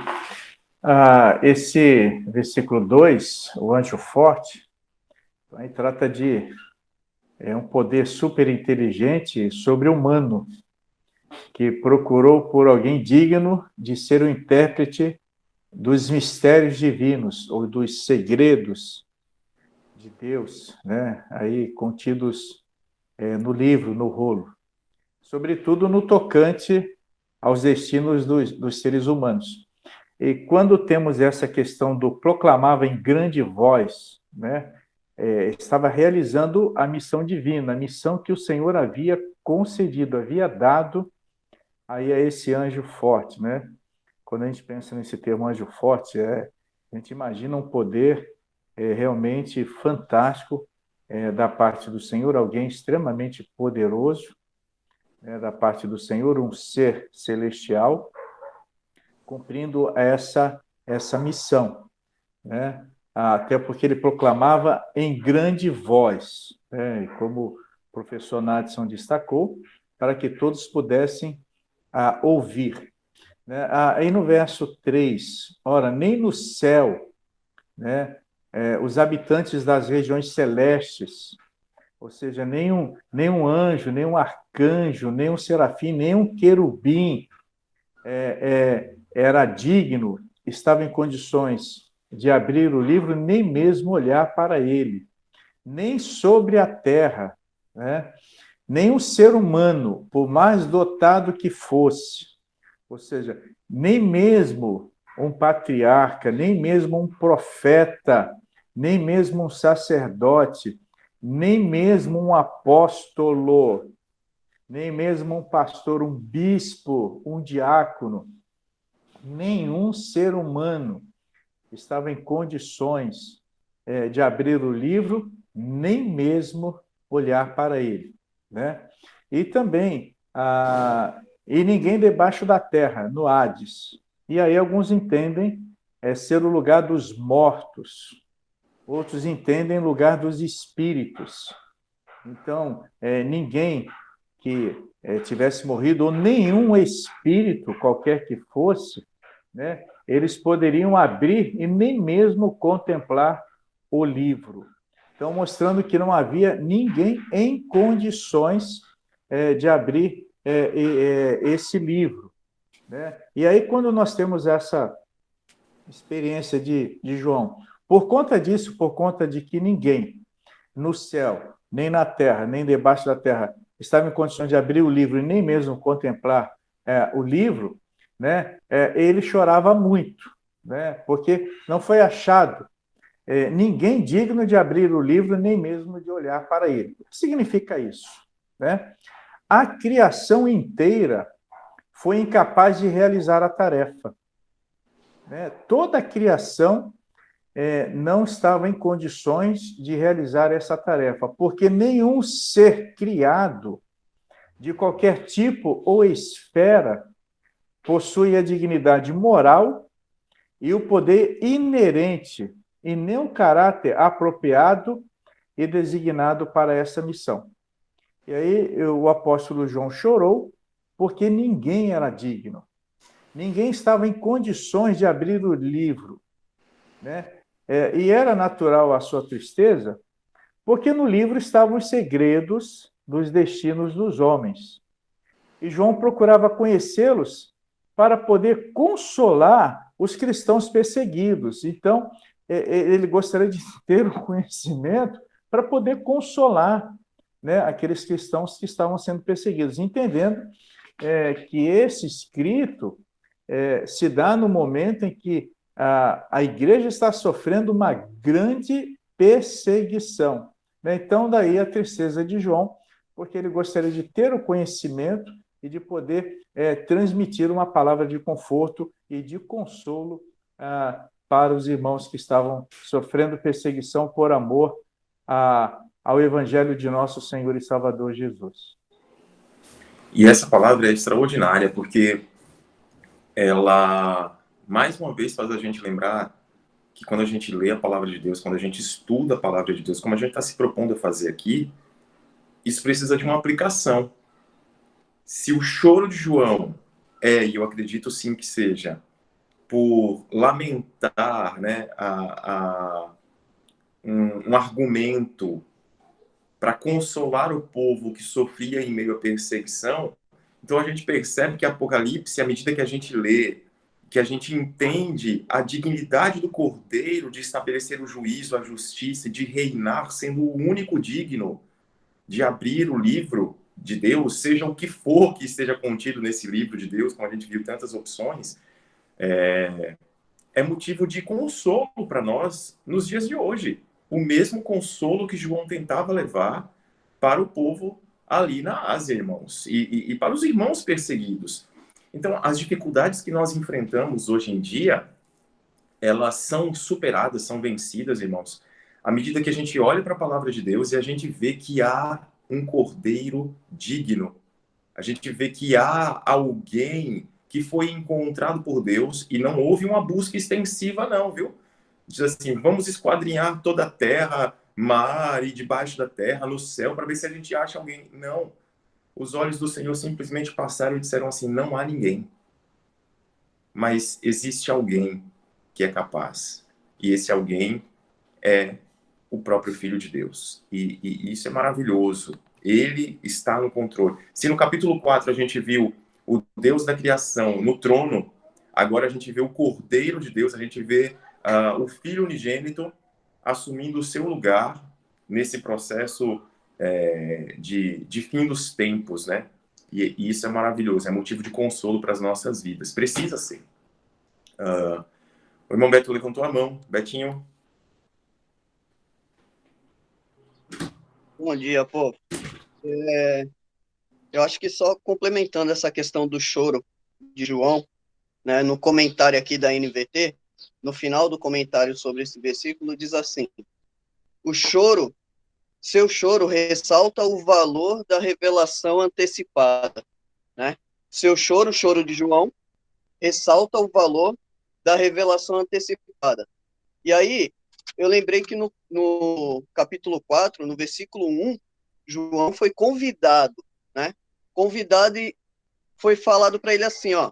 Esse versículo 2, o anjo forte, aí trata de um poder superinteligente sobre-humano, que procurou por alguém digno de ser o intérprete dos mistérios divinos, ou dos segredos de Deus, né? Aí contidos no livro, no rolo. Sobretudo no tocante aos destinos dos seres humanos. E quando temos essa questão do proclamava em grande voz, né? Estava realizando a missão divina, a missão que o Senhor havia concedido, havia dado aí a esse anjo forte, né? Quando a gente pensa nesse termo anjo forte, a gente imagina um poder realmente fantástico da parte do Senhor, alguém extremamente poderoso, da parte do Senhor, um ser celestial, cumprindo essa missão, né? Até porque ele proclamava em grande voz, como o professor Nadson destacou, para que todos pudessem ouvir. Né? Aí no verso 3, ora, nem no céu, né, os habitantes das regiões celestes, ou seja, nenhum anjo, nenhum arcanjo, nenhum serafim, nenhum querubim era digno, estava em condições de abrir o livro, nem mesmo olhar para ele, nem sobre a terra, né? Nenhum ser humano, por mais dotado que fosse, ou seja, nem mesmo um patriarca, nem mesmo um profeta, nem mesmo um sacerdote, nem mesmo um apóstolo, nem mesmo um pastor, um bispo, um diácono, nenhum ser humano estava em condições de abrir o livro, nem mesmo olhar para ele, né? E também, e ninguém debaixo da terra, no Hades. E aí alguns entendem ser o lugar dos mortos, outros entendem lugar dos espíritos. Então, ninguém que tivesse morrido, ou nenhum espírito, qualquer que fosse, né, eles poderiam abrir e nem mesmo contemplar o livro. Então, mostrando que não havia ninguém em condições de abrir esse livro, né? E aí, quando nós temos essa experiência de João, por conta disso, por conta de que ninguém no céu, nem na terra, nem debaixo da terra, estava em condições de abrir o livro e nem mesmo contemplar o livro, né? Ele chorava muito, né? Porque não foi achado ninguém digno de abrir o livro, nem mesmo de olhar para ele. O que significa isso, né? A criação inteira foi incapaz de realizar a tarefa, né? Toda a criação não estava em condições de realizar essa tarefa, porque nenhum ser criado de qualquer tipo ou esfera possui a dignidade moral e o poder inerente e nem o caráter apropriado e designado para essa missão. E aí o apóstolo João chorou porque ninguém era digno. Ninguém estava em condições de abrir o livro, né? E era natural a sua tristeza, porque no livro estavam os segredos dos destinos dos homens. E João procurava conhecê-los para poder consolar os cristãos perseguidos. Então, ele gostaria de ter o conhecimento para poder consolar, né, aqueles cristãos que estavam sendo perseguidos, entendendo que esse escrito se dá no momento em que a igreja está sofrendo uma grande perseguição, né? Então, daí a tristeza de João, porque ele gostaria de ter o conhecimento e de poder transmitir uma palavra de conforto e de consolo para os irmãos que estavam sofrendo perseguição por amor ao Evangelho de nosso Senhor e Salvador Jesus. E essa palavra é extraordinária, porque ela, mais uma vez, faz a gente lembrar que quando a gente lê a palavra de Deus, quando a gente estuda a palavra de Deus, como a gente está se propondo a fazer aqui, isso precisa de uma aplicação. Se o choro de João e eu acredito sim que seja, por lamentar, né, um argumento para consolar o povo que sofria em meio à perseguição, então a gente percebe que Apocalipse, à medida que a gente lê, que a gente entende a dignidade do Cordeiro de estabelecer o juízo, a justiça, de reinar, sendo o único digno de abrir o livro de Deus, seja o que for que esteja contido nesse livro de Deus, como a gente viu tantas opções, é motivo de consolo para nós nos dias de hoje. O mesmo consolo que João tentava levar para o povo ali na Ásia, irmãos, e para os irmãos perseguidos. Então, as dificuldades que nós enfrentamos hoje em dia, elas são superadas, são vencidas, irmãos, à medida que a gente olha para a palavra de Deus e a gente vê que há um cordeiro digno. A gente vê que há alguém que foi encontrado por Deus e não houve uma busca extensiva, não, viu? Diz assim, vamos esquadrinhar toda a terra, mar e debaixo da terra, no céu, para ver se a gente acha alguém. Não. Os olhos do Senhor simplesmente passaram e disseram assim, não há ninguém. Mas existe alguém que é capaz. E esse alguém é o próprio Filho de Deus. E isso é maravilhoso. Ele está no controle. Se no capítulo 4 a gente viu o Deus da criação no trono, agora a gente vê o Cordeiro de Deus, a gente vê o Filho unigênito assumindo o seu lugar nesse processo de fim dos tempos, né? E isso é maravilhoso, é motivo de consolo para as nossas vidas. Precisa ser. O irmão Beto levantou a mão. Betinho. Bom dia, povo. Eu acho que só complementando essa questão do choro de João, né, no comentário aqui da NVT, no final do comentário sobre esse versículo, diz assim: seu choro ressalta o valor da revelação antecipada, né? Seu choro, o choro de João, ressalta o valor da revelação antecipada. E aí, eu lembrei que no capítulo 4, no versículo 1, João foi convidado, né? Convidado e foi falado para ele assim, ó: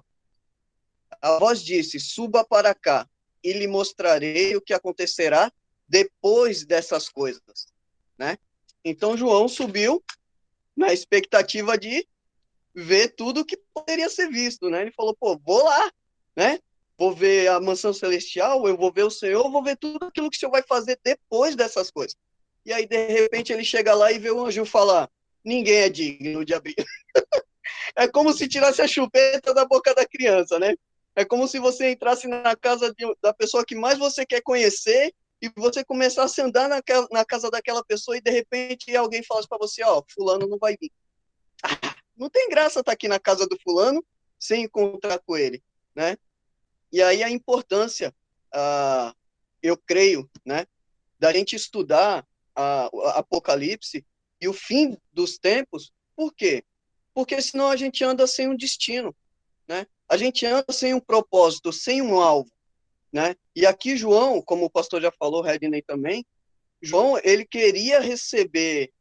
a voz disse, suba para cá e lhe mostrarei o que acontecerá depois dessas coisas, né? Então, João subiu na expectativa de ver tudo que poderia ser visto, né? Ele falou, pô, vou lá, né? Vou ver a mansão celestial, eu vou ver o Senhor, vou ver tudo aquilo que o Senhor vai fazer depois dessas coisas. E aí, de repente, ele chega lá e vê o anjo falar, ninguém é digno de abrir. É como se tirasse a chupeta da boca da criança, né? É como se você entrasse na casa da pessoa que mais você quer conhecer e você começasse a andar na casa daquela pessoa e, de repente, alguém falasse para você, ó, fulano não vai vir. Não tem graça estar aqui na casa do fulano sem encontrar com ele, né? E aí a importância, eu creio, né, da gente estudar Apocalipse e o fim dos tempos. Por quê? Porque senão a gente anda sem um destino, né? A gente anda sem um propósito, sem um alvo, né? E aqui João, como o pastor já falou, Redney também, João, ele queria receber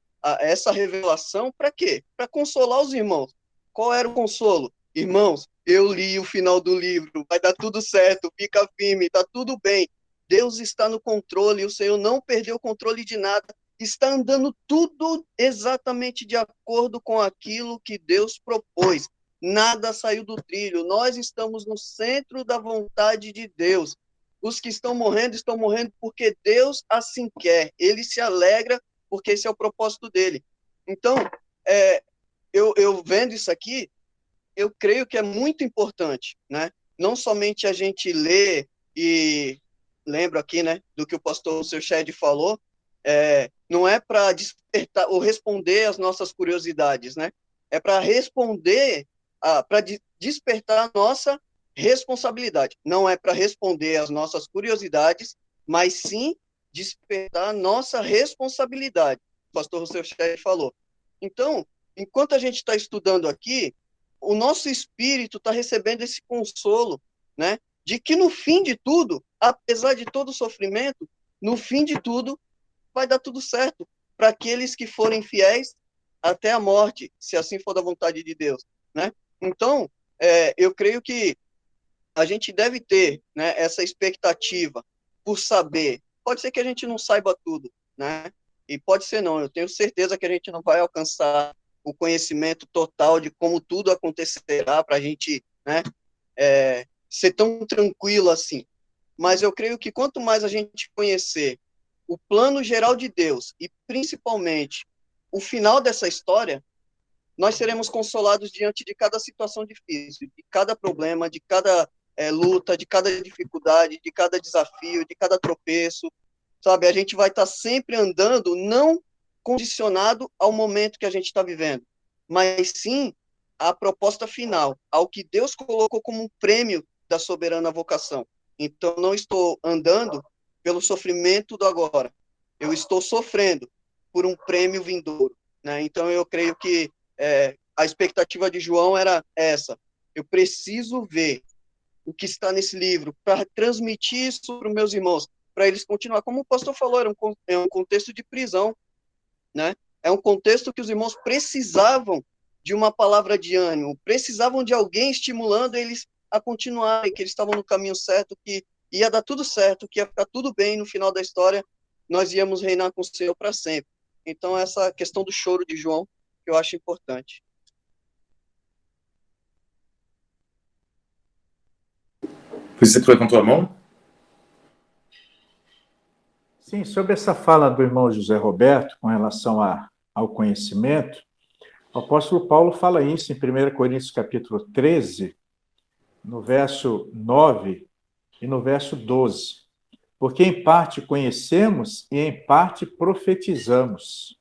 essa revelação para quê? Para consolar os irmãos. Qual era o consolo? Irmãos, eu li o final do livro, vai dar tudo certo, fica firme, está tudo bem. Deus está no controle, o Senhor não perdeu o controle de nada, está andando tudo exatamente de acordo com aquilo que Deus propôs. Nada saiu do trilho, nós estamos no centro da vontade de Deus. Os que estão morrendo porque Deus assim quer. Ele se alegra porque esse é o propósito dele. Então, eu vendo isso aqui, eu creio que é muito importante, né? Não somente a gente ler e lembro aqui, né, do que o pastor Seu Shed falou, não é para despertar ou responder às nossas curiosidades, né? É para responder, para despertar a nossa responsabilidade. Não é para responder às nossas curiosidades, mas sim despertar a nossa responsabilidade. O pastor Seu Shed falou. Então, enquanto a gente está estudando aqui, o nosso espírito está recebendo esse consolo, né? De que no fim de tudo, apesar de todo o sofrimento, no fim de tudo, vai dar tudo certo para aqueles que forem fiéis até a morte, se assim for da vontade de Deus, né? Então, eu creio que a gente deve ter, né, essa expectativa por saber. Pode ser que a gente não saiba tudo, né? E pode ser não, eu tenho certeza que a gente não vai alcançar o conhecimento total de como tudo acontecerá para a gente, né, ser tão tranquilo assim. Mas eu creio que quanto mais a gente conhecer o plano geral de Deus e principalmente o final dessa história, nós seremos consolados diante de cada situação difícil, de cada problema, de cada luta, de cada dificuldade, de cada desafio, de cada tropeço, sabe? A gente vai estar sempre andando, não condicionado ao momento que a gente está vivendo, mas sim à proposta final, ao que Deus colocou como um prêmio da soberana vocação. Então, não estou andando pelo sofrimento do agora, eu estou sofrendo por um prêmio vindouro, né? Então, eu creio que a expectativa de João era essa: eu preciso ver o que está nesse livro para transmitir isso para os meus irmãos, para eles continuar. Como o pastor falou, é um contexto de prisão, né? É um contexto que os irmãos precisavam de uma palavra de ânimo, precisavam de alguém estimulando eles a continuarem, que eles estavam no caminho certo, que ia dar tudo certo, que ia ficar tudo bem no final da história, nós íamos reinar com o Senhor para sempre. Então, essa questão do choro de João, que eu acho importante. Você levantou a mão? Sim, sobre essa fala do irmão José Roberto com relação ao conhecimento, o apóstolo Paulo fala isso em 1 Coríntios capítulo 13, no verso 9, e no verso 12. Porque em parte conhecemos e em parte profetizamos.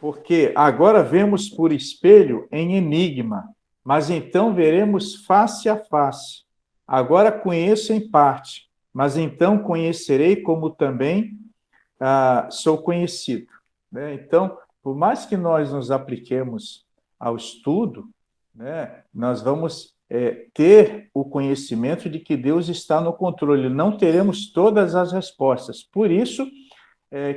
Porque agora vemos por espelho em enigma, mas então veremos face a face. Agora conheço em parte, mas então conhecerei como também sou conhecido. Né? Então, por mais que nós nos apliquemos ao estudo, né, nós vamos ter o conhecimento de que Deus está no controle. Não teremos todas as respostas. Por isso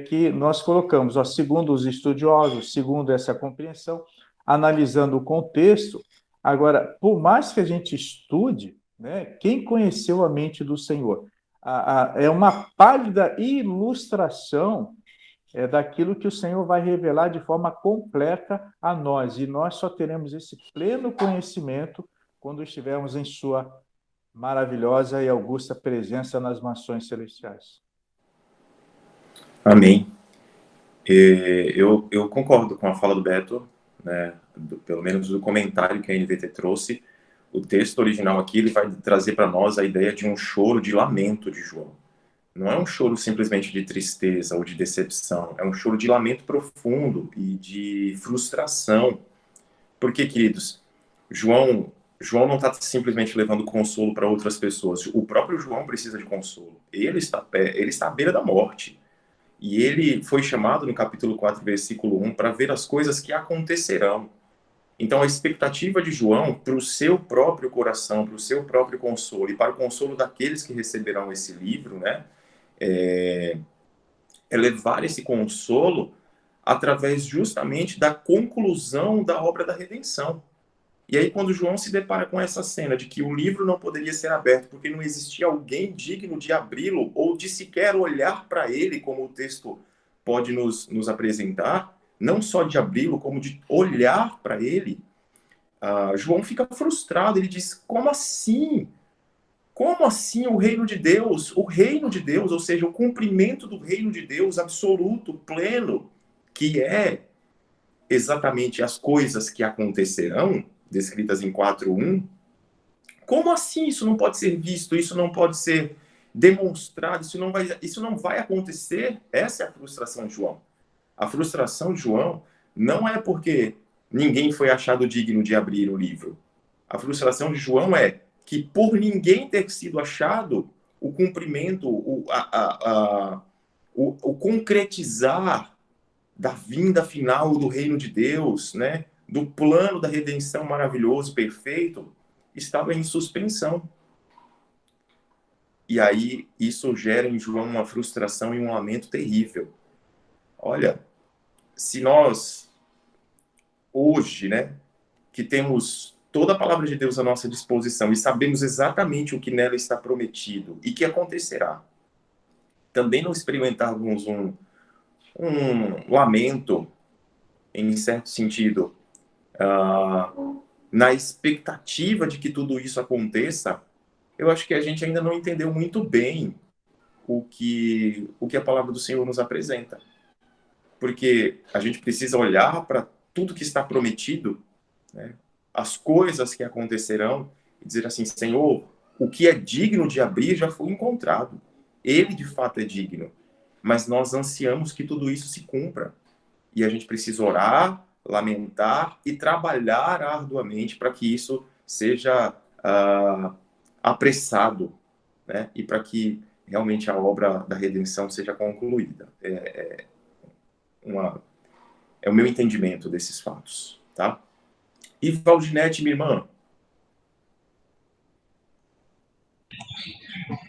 que nós colocamos, segundo os estudiosos, segundo essa compreensão, analisando o contexto. Agora, por mais que a gente estude, né, quem conheceu a mente do Senhor? É uma pálida ilustração daquilo que o Senhor vai revelar de forma completa a nós. E nós só teremos esse pleno conhecimento quando estivermos em sua maravilhosa e augusta presença nas mansões celestiais. Amém. Eu concordo com a fala do Beto, né, pelo menos do comentário que a NVT trouxe. O texto original aqui ele vai trazer para nós a ideia de um choro de lamento de João. Não é um choro simplesmente de tristeza ou de decepção, é um choro de lamento profundo e de frustração. Porque, queridos, João não está simplesmente levando consolo para outras pessoas. O próprio João precisa de consolo. Ele está à beira da morte. E ele foi chamado no capítulo 4, versículo 1, para ver as coisas que acontecerão. Então, a expectativa de João para o seu próprio coração, para o seu próprio consolo e para o consolo daqueles que receberão esse livro, né, é levar esse consolo através justamente da conclusão da obra da redenção. E aí, quando João se depara com essa cena de que o livro não poderia ser aberto porque não existia alguém digno de abri-lo ou de sequer olhar para ele, como o texto pode nos apresentar, não só de abri-lo, como de olhar para ele, João fica frustrado. Ele diz, como assim? Como assim o reino de Deus? O reino de Deus, ou seja, o cumprimento do reino de Deus absoluto, pleno, que é exatamente as coisas que acontecerão, descritas em 4:1, como assim isso não pode ser visto, isso não pode ser demonstrado, isso não vai acontecer? Essa é a frustração de João. A frustração de João não é porque ninguém foi achado digno de abrir o livro. A frustração de João é que por ninguém ter sido achado, o cumprimento, o concretizar da vinda final do reino de Deus, né, do plano da redenção maravilhoso, perfeito, estava em suspensão. E aí isso gera em João uma frustração e um lamento terrível. Olha, se nós hoje, né, que temos toda a palavra de Deus à nossa disposição e sabemos exatamente o que nela está prometido e que acontecerá, também não experimentarmos um lamento, em certo sentido, na expectativa de que tudo isso aconteça, eu acho que a gente ainda não entendeu muito bem o que a palavra do Senhor nos apresenta. Porque a gente precisa olhar para tudo que está prometido, né, as coisas que acontecerão, e dizer assim, Senhor, o que é digno de abrir já foi encontrado. Ele, de fato, é digno. Mas nós ansiamos que tudo isso se cumpra. E a gente precisa orar, lamentar e trabalhar arduamente para que isso seja apressado, né? E para que realmente a obra da redenção seja concluída. É o meu entendimento desses fatos, tá? E Valdinete, minha irmã?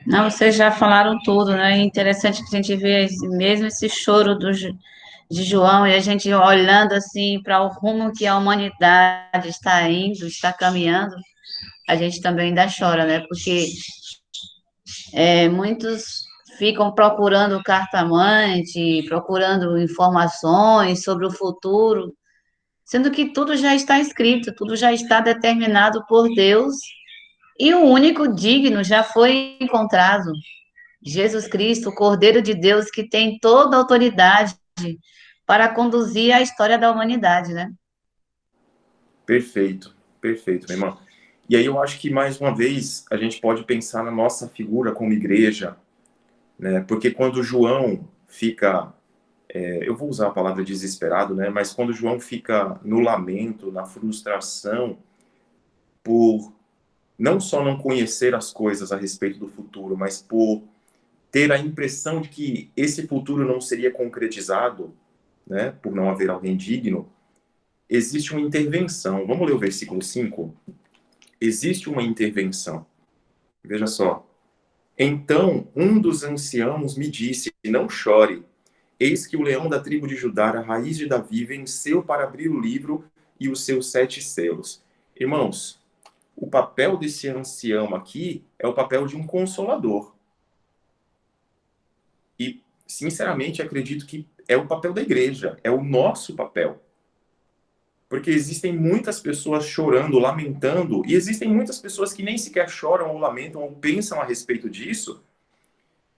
Não, vocês já falaram tudo, né? É interessante que a gente vê mesmo esse choro de João e a gente olhando assim para o rumo que a humanidade está indo, está caminhando, a gente também ainda chora, né? Porque muitos ficam procurando cartomante, procurando informações sobre o futuro, sendo que tudo já está escrito, tudo já está determinado por Deus, e o único digno já foi encontrado. Jesus Cristo, o Cordeiro de Deus, que tem toda a autoridade para conduzir a história da humanidade, né? Perfeito, perfeito, minha irmã. E aí eu acho que, mais uma vez, a gente pode pensar na nossa figura como igreja, né? Porque quando João fica, eu vou usar a palavra desesperado, né? Mas quando João fica no lamento, na frustração, por não só não conhecer as coisas a respeito do futuro, mas por ter a impressão de que esse futuro não seria concretizado, né? Por não haver alguém digno, existe uma intervenção. Vamos ler o versículo 5? Existe uma intervenção. Veja só. Então, um dos anciãos me disse: não chore. Eis que o leão da tribo de Judá, a raiz de Davi, venceu para abrir o livro e os seus 7 selos. Irmãos, o papel desse ancião aqui é o papel de um consolador. E, sinceramente, acredito que é o papel da igreja, é o nosso papel. Porque existem muitas pessoas chorando, lamentando, e existem muitas pessoas que nem sequer choram ou lamentam ou pensam a respeito disso,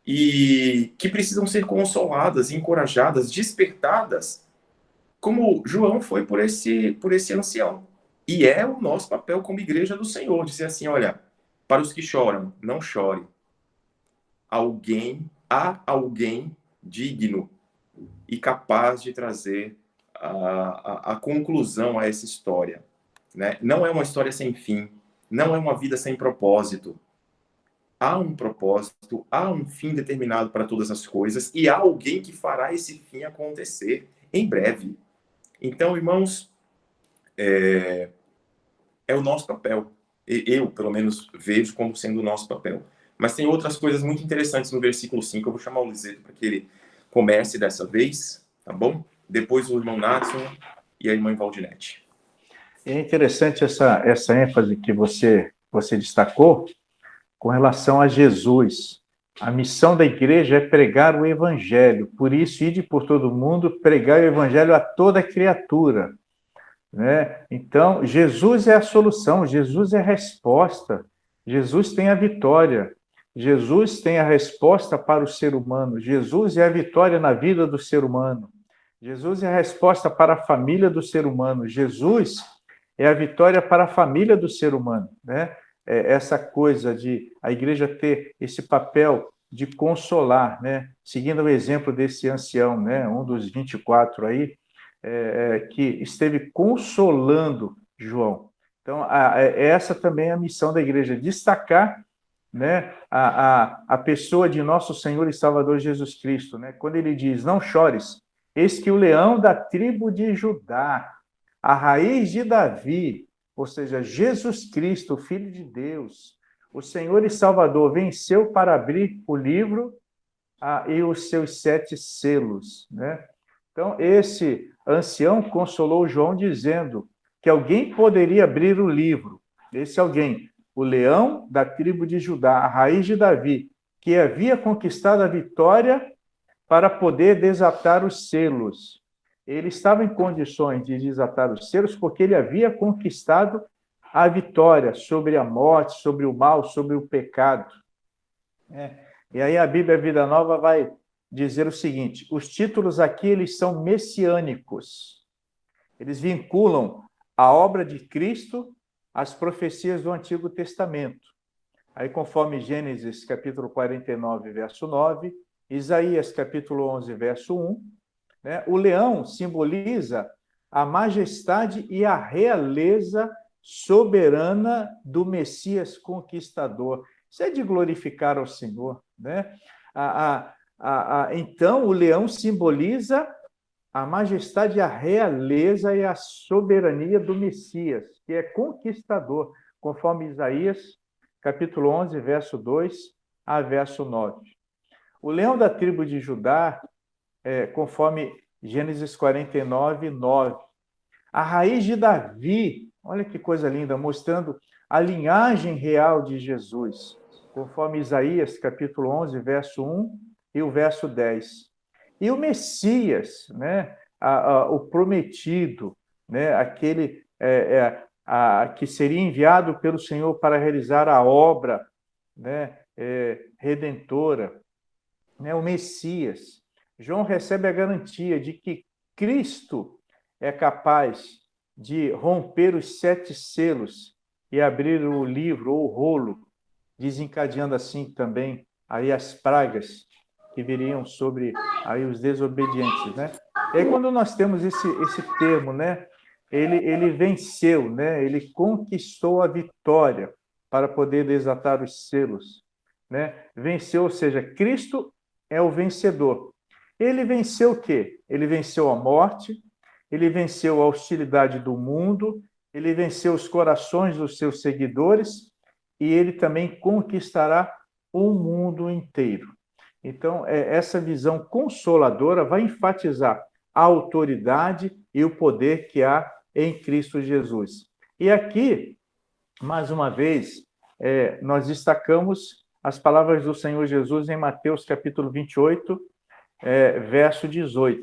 e que precisam ser consoladas, encorajadas, despertadas, como João foi por esse ancião. E é o nosso papel como igreja do Senhor, dizer assim, olha, para os que choram, não chore. Há alguém digno e capaz de trazer a conclusão a essa história. Né? Não é uma história sem fim, não é uma vida sem propósito. Há um propósito, há um fim determinado para todas as coisas e há alguém que fará esse fim acontecer em breve. Então, irmãos, é o nosso papel. Eu, pelo menos, vejo como sendo o nosso papel. Mas tem outras coisas muito interessantes no versículo 5. Eu vou chamar o Liseto para que ele comece dessa vez, tá bom? Depois o irmão Natson e a irmã Valdinete. É interessante essa ênfase que você destacou com relação a Jesus. A missão da igreja é pregar o evangelho. Por isso, ide por todo mundo, pregar o evangelho a toda criatura. Né? Então, Jesus é a solução, Jesus é a resposta, Jesus tem a vitória, Jesus tem a resposta para o ser humano, Jesus é a vitória na vida do ser humano, Jesus é a resposta para a família do ser humano, Jesus é a vitória para a família do ser humano. Né? Essa coisa de a igreja ter esse papel de consolar, né? Seguindo o exemplo desse ancião, né? Um dos 24 aí, que esteve consolando João. Então, essa também é a missão da igreja, destacar, né, a pessoa de nosso Senhor e Salvador Jesus Cristo. Né? Quando ele diz, não chores, eis que o leão da tribo de Judá, a raiz de Davi, ou seja, Jesus Cristo, o Filho de Deus, o Senhor e Salvador, venceu para abrir o livro e os seus 7 selos. Né? Então, esse ancião consolou João dizendo que alguém poderia abrir o livro. Esse alguém, o leão da tribo de Judá, a raiz de Davi, que havia conquistado a vitória para poder desatar os selos. Ele estava em condições de desatar os selos porque ele havia conquistado a vitória sobre a morte, sobre o mal, sobre o pecado. E aí a Bíblia Vida Nova vai dizer o seguinte, os títulos aqui eles são messiânicos. Eles vinculam a obra de Cristo às profecias do Antigo Testamento. Aí conforme Gênesis capítulo 49, verso 9, Isaías capítulo 11, verso 1, né, o leão simboliza a majestade e a realeza soberana do Messias conquistador. Isso é de glorificar ao Senhor. Né? Então, o leão simboliza a majestade, a realeza e a soberania do Messias, que é conquistador, conforme Isaías, capítulo 11, verso 2 a verso 9. O leão da tribo de Judá, conforme Gênesis 49, 9. A raiz de Davi, olha que coisa linda, mostrando a linhagem real de Jesus, conforme Isaías, capítulo 11, verso 1 e o verso 10. E o Messias, né, o prometido, né, aquele que seria enviado pelo Senhor para realizar a obra, né, redentora, né, o Messias. João recebe a garantia de que Cristo é capaz de romper os 7 selos e abrir o livro ou o rolo, desencadeando assim também aí as pragas que viriam sobre aí os desobedientes, né? E aí quando nós temos esse termo, né? Ele venceu, né? Ele conquistou a vitória para poder desatar os selos, né? Venceu, ou seja, Cristo é o vencedor. Ele venceu o quê? Ele venceu a morte, ele venceu a hostilidade do mundo, ele venceu os corações dos seus seguidores e ele também conquistará o mundo inteiro. Então, essa visão consoladora vai enfatizar a autoridade e o poder que há em Cristo Jesus. E aqui, mais uma vez, nós destacamos as palavras do Senhor Jesus em Mateus capítulo 28, verso 18,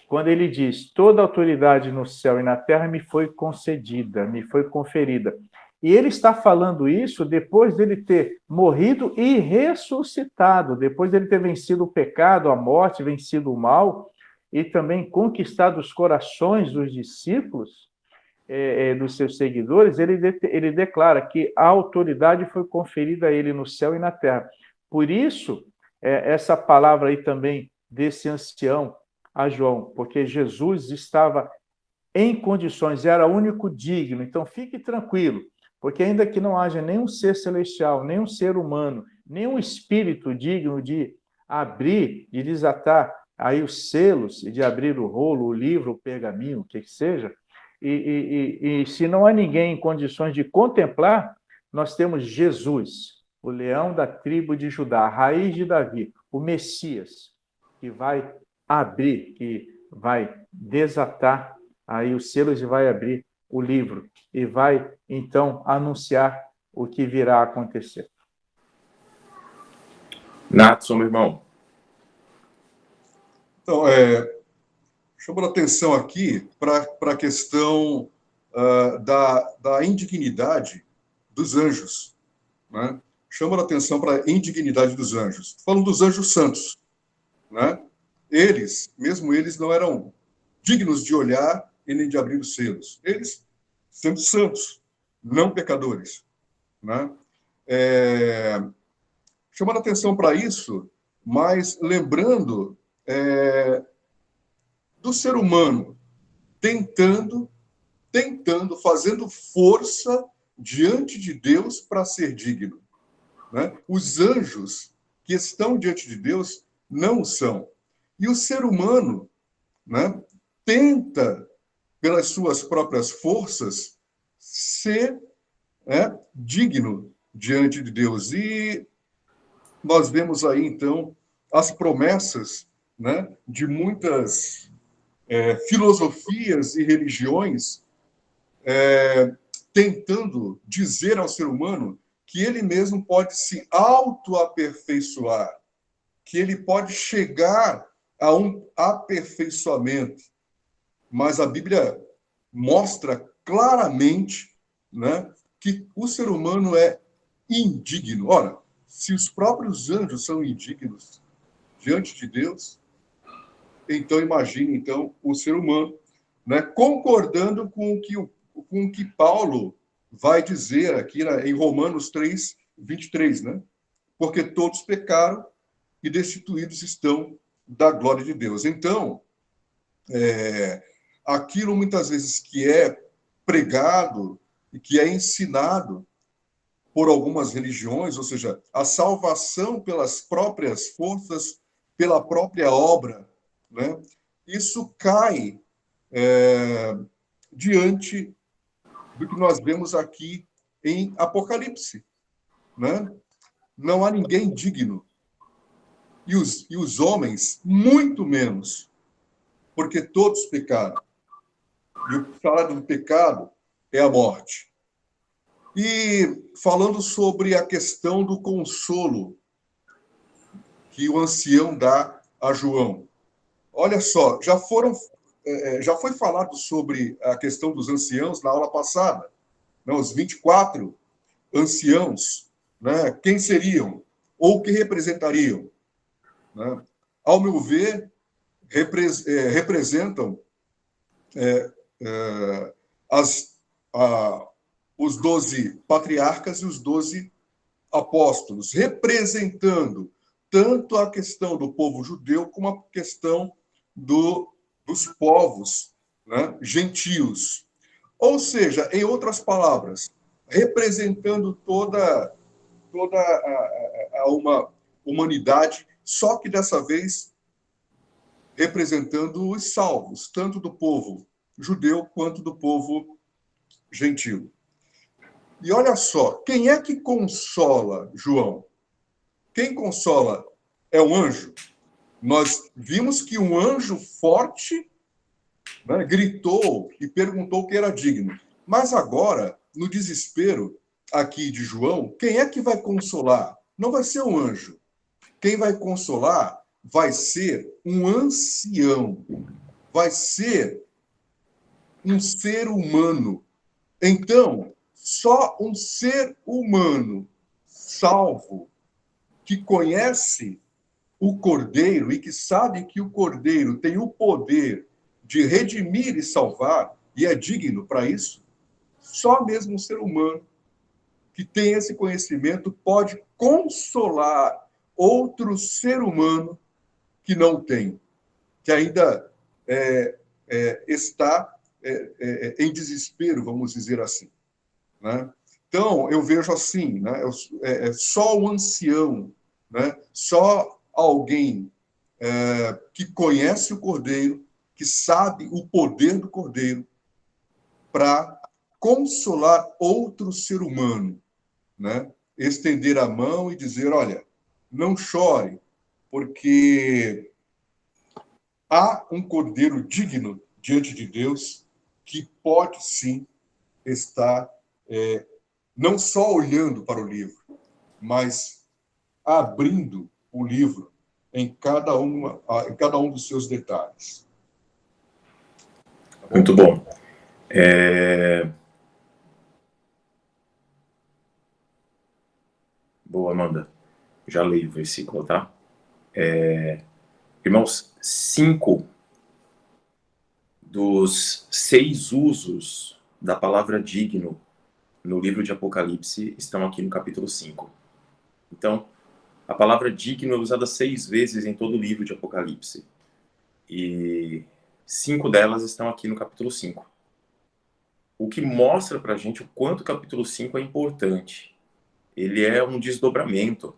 quando ele diz: toda autoridade no céu e na terra me foi concedida, me foi conferida. E ele está falando isso depois dele ter morrido e ressuscitado, depois dele ter vencido o pecado, a morte, vencido o mal, e também conquistado os corações dos discípulos, dos seus seguidores. Ele declara que a autoridade foi conferida a ele no céu e na terra. Por isso, essa palavra aí também desse ancião a João, porque Jesus estava em condições, era o único digno. Então, fique tranquilo, porque ainda que não haja nenhum ser celestial, nenhum ser humano, nenhum espírito digno de abrir, de desatar aí os selos, e de abrir o rolo, o livro, o pergaminho, o que seja, e se não há ninguém em condições de contemplar, nós temos Jesus, o leão da tribo de Judá, a raiz de Davi, o Messias, que vai abrir, que vai desatar aí os selos e vai abrir o livro e vai, então, anunciar o que virá a acontecer. Natson, meu irmão. Então, chamando a atenção aqui para a questão da indignidade dos anjos, né? Chamando a atenção para a indignidade dos anjos. Falando dos anjos santos, né? Mesmo eles não eram dignos de olhar e nem de abrir os selos. Eles, sendo santos, não pecadores, né? Chamando a atenção para isso, mas lembrando do ser humano tentando, fazendo força diante de Deus para ser digno, né? Os anjos que estão diante de Deus não são. E o ser humano, né, tenta, pelas suas próprias forças, ser digno diante de Deus. E nós vemos aí, então, as promessas, né, de muitas filosofias e religiões tentando dizer ao ser humano que ele mesmo pode se autoaperfeiçoar, que ele pode chegar a um aperfeiçoamento. Mas a Bíblia mostra claramente, né, que o ser humano é indigno. Ora, se os próprios anjos são indignos diante de Deus, então imagine então, o ser humano, né, concordando com o que Paulo vai dizer aqui em Romanos 3, 23, né? Porque todos pecaram e destituídos estão da glória de Deus. Então, aquilo muitas vezes que é pregado e que é ensinado por algumas religiões, ou seja, a salvação pelas próprias forças, pela própria obra, né? Isso cai diante do que nós vemos aqui em Apocalipse, né? Não há ninguém digno. E os homens, muito menos, porque todos pecaram. E o salário do pecado é a morte. E falando sobre a questão do consolo que o ancião dá a João. Olha só, já foi falado sobre a questão dos anciãos na aula passada, né? Os 24 anciãos, né? Quem seriam? Ou o que representariam? Né? Ao meu ver, representam os 12 patriarcas e os 12 apóstolos, representando tanto a questão do povo judeu como a questão dos povos, né, gentios. Ou seja, em outras palavras, representando toda uma humanidade, só que dessa vez representando os salvos, tanto do povo judeu quanto do povo gentio. E olha só, quem é que consola João? Quem consola é o anjo. Nós vimos que um anjo forte, né, gritou e perguntou quem era digno. Mas agora, no desespero aqui de João, quem é que vai consolar? Não vai ser um anjo. Quem vai consolar vai ser um ancião. Vai ser um ser humano. Então, só um ser humano salvo, que conhece o Cordeiro e que sabe que o Cordeiro tem o poder de redimir e salvar, e é digno para isso, só mesmo um ser humano que tem esse conhecimento pode consolar outro ser humano que não tem, que ainda está em desespero, vamos dizer assim, né? Então, eu vejo assim, né? Só o ancião, né? Só alguém que conhece o Cordeiro, que sabe o poder do Cordeiro, para consolar outro ser humano, né? Estender a mão e dizer, olha, não chore, porque há um Cordeiro digno diante de Deus que pode, sim, estar não só olhando para o livro, mas abrindo o livro em cada um dos seus detalhes. Tá bom? Muito bom. Boa, Amanda. Já leio o versículo, tá? Irmãos, 5 dos 6 usos da palavra digno no livro de Apocalipse estão aqui no capítulo 5. Então, a palavra digno é usada 6 vezes em todo o livro de Apocalipse. E 5 delas estão aqui no capítulo 5. O que mostra pra gente o quanto o capítulo 5 é importante. Ele é um desdobramento.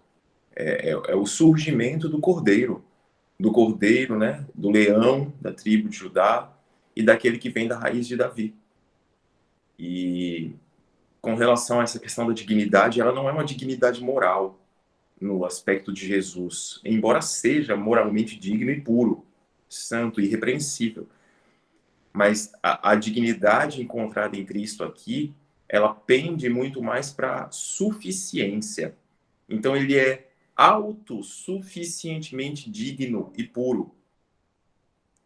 É o surgimento do Cordeiro, né, do leão da tribo de Judá e daquele que vem da raiz de Davi. E com relação a essa questão da dignidade, ela não é uma dignidade moral no aspecto de Jesus, embora seja moralmente digno e puro, santo e irrepreensível. Mas a dignidade encontrada em Cristo aqui, ela pende muito mais para suficiência. Então ele é autossuficientemente digno e puro.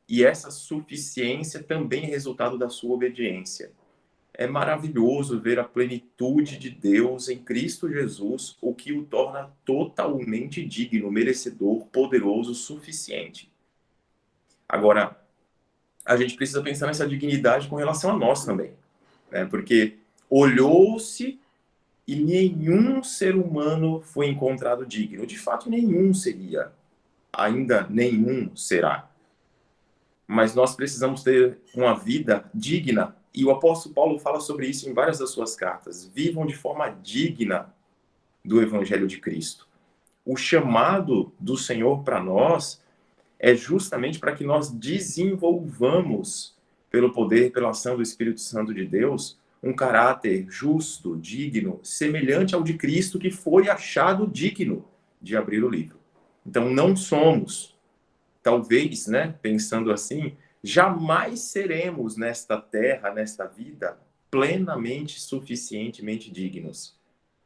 E essa suficiência também é resultado da sua obediência. É maravilhoso ver a plenitude de Deus em Cristo Jesus, o que o torna totalmente digno, merecedor, poderoso, suficiente. Agora, a gente precisa pensar nessa dignidade com relação a nós também, né? Porque olhou-se e nenhum ser humano foi encontrado digno. De fato, nenhum seria. Ainda nenhum será. Mas nós precisamos ter uma vida digna. E o apóstolo Paulo fala sobre isso em várias das suas cartas. Vivam de forma digna do Evangelho de Cristo. O chamado do Senhor para nós é justamente para que nós desenvolvamos, pelo poder, pela ação do Espírito Santo de Deus, um caráter justo, digno, semelhante ao de Cristo, que foi achado digno de abrir o livro. Então, não somos, talvez, né, pensando assim, jamais seremos nesta terra, nesta vida, plenamente, suficientemente dignos.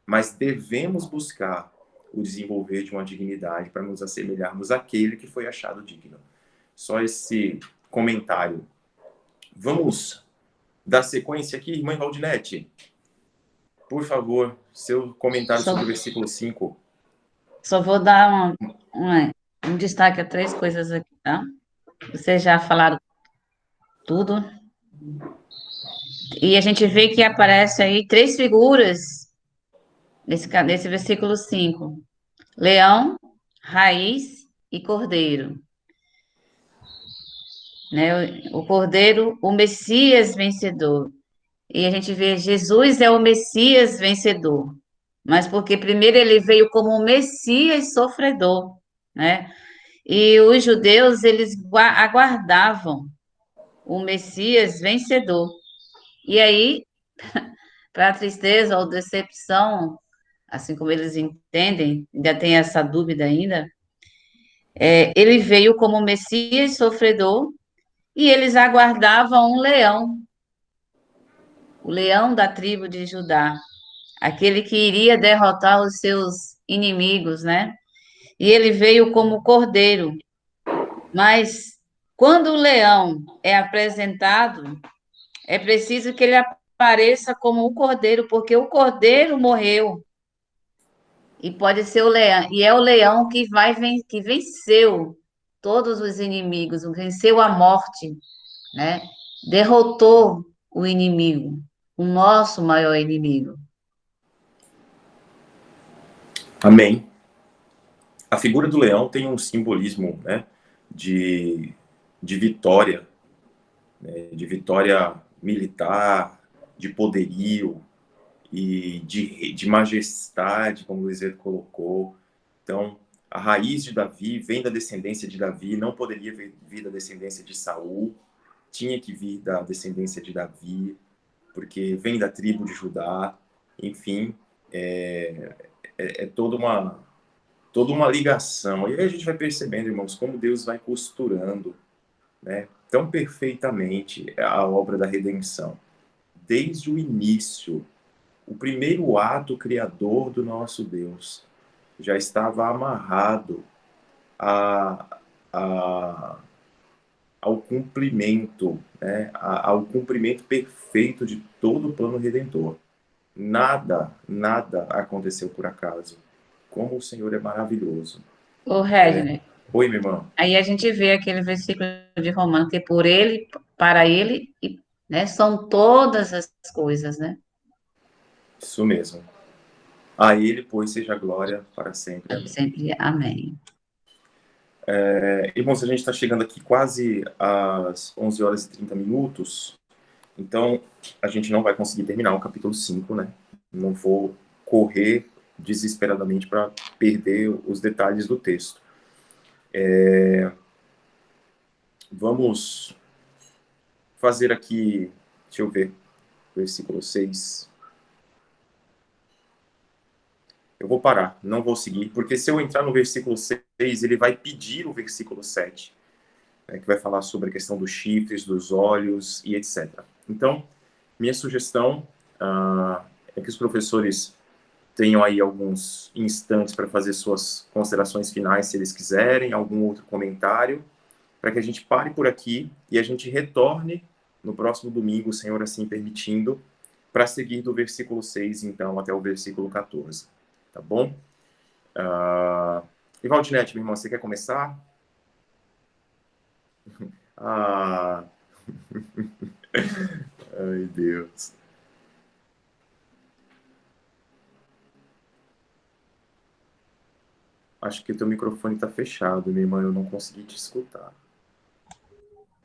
Mas devemos buscar o desenvolver de uma dignidade para nos assemelharmos àquele que foi achado digno. Só esse comentário. Vamos dar sequência aqui, irmã Valdinete. Por favor, seu comentário sobre o versículo 5. Só vou dar um destaque a 3 coisas aqui, tá? Vocês já falaram tudo. E a gente vê que aparece aí três figuras nesse versículo 5: leão, raiz e cordeiro. Né? O cordeiro, o Messias vencedor. E a gente vê Jesus é o Messias vencedor. Mas porque primeiro ele veio como um Messias sofredor, né? E os judeus, eles aguardavam o Messias vencedor. E aí, para a tristeza ou decepção, assim como eles entendem, ainda tem essa dúvida ainda, ele veio como Messias sofredor e eles aguardavam um leão, o leão da tribo de Judá, aquele que iria derrotar os seus inimigos, né? E ele veio como cordeiro, mas quando o leão é apresentado, é preciso que ele apareça como um cordeiro, porque o cordeiro morreu. E pode ser o leão, e é o leão que venceu todos os inimigos, venceu a morte, né? Derrotou o inimigo, o nosso maior inimigo. Amém. A figura do leão tem um simbolismo, né, de vitória, né, de vitória militar, de poderio e de majestade, como o Luizete colocou. Então, a raiz de Davi vem da descendência de Davi, não poderia vir da descendência de Saul, tinha que vir da descendência de Davi, porque vem da tribo de Judá. Enfim, é toda uma ligação. E aí a gente vai percebendo, irmãos, como Deus vai costurando, né, tão perfeitamente a obra da redenção. Desde o início, o primeiro ato criador do nosso Deus já estava amarrado ao cumprimento, né, ao cumprimento perfeito de todo o plano redentor. Nada aconteceu por acaso. Como o Senhor é maravilhoso. O Regner, Oi, minha irmã. aí a gente vê aquele versículo de Romanos, que por ele, para ele, né, são todas as coisas, né? Isso mesmo. A ele, pois, seja glória para sempre. Amém. Sempre amém. Irmãos, a gente está chegando aqui quase às 11 horas e 30 minutos, então a gente não vai conseguir terminar o capítulo 5, né? Não vou correr desesperadamente para perder os detalhes do texto. Vamos fazer aqui, deixa eu ver, versículo 6. Eu vou parar, não vou seguir, porque se eu entrar no versículo 6, ele vai pedir o versículo 7, né, que vai falar sobre a questão dos chifres, dos olhos e etc. Então, minha sugestão é que os professores tenham aí alguns instantes para fazer suas considerações finais, se eles quiserem, algum outro comentário, para que a gente pare por aqui e a gente retorne no próximo domingo, o Senhor assim permitindo, para seguir do versículo 6, então, até o versículo 14. Tá bom? E Valdinete, minha irmã, você quer começar? Ai, Deus. Acho que o teu microfone está fechado, minha irmã, eu não consegui te escutar.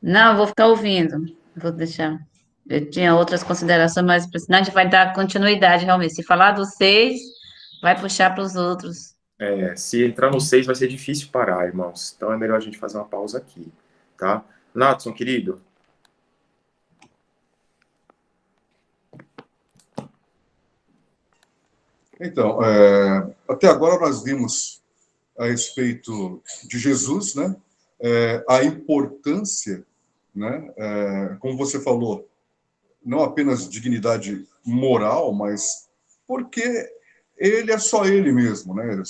Não, eu vou ficar ouvindo. Vou deixar. Eu tinha outras considerações, mas senão a gente vai dar continuidade, realmente. Se falar dos 6, vai puxar para os outros. Se entrar no 6 vai ser difícil parar, irmãos. Então é melhor a gente fazer uma pausa aqui, tá? Natson, querido. Então, até agora nós vimos a respeito de Jesus, né? A importância, né? Como você falou, não apenas dignidade moral, mas porque ele é só ele mesmo, né?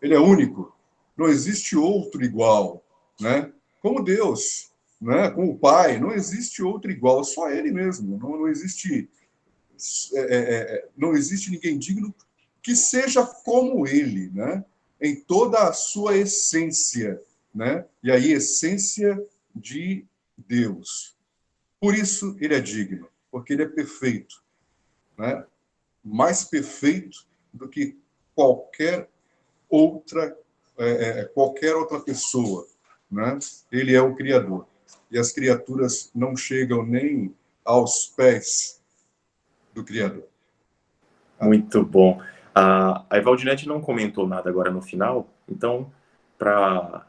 Ele é único, não existe outro igual, né? Como Deus, né? Como o Pai, não existe outro igual, só ele mesmo. Não existe, não existe ninguém digno que seja como ele, né? Em toda a sua essência, né? E aí essência de Deus. Por isso ele é digno. porque ele é perfeito, né? Mais perfeito do que qualquer outra pessoa, né? Ele é o Criador. E as criaturas não chegam nem aos pés do Criador. Muito bom. A Evaldinete não comentou nada agora no final, então, para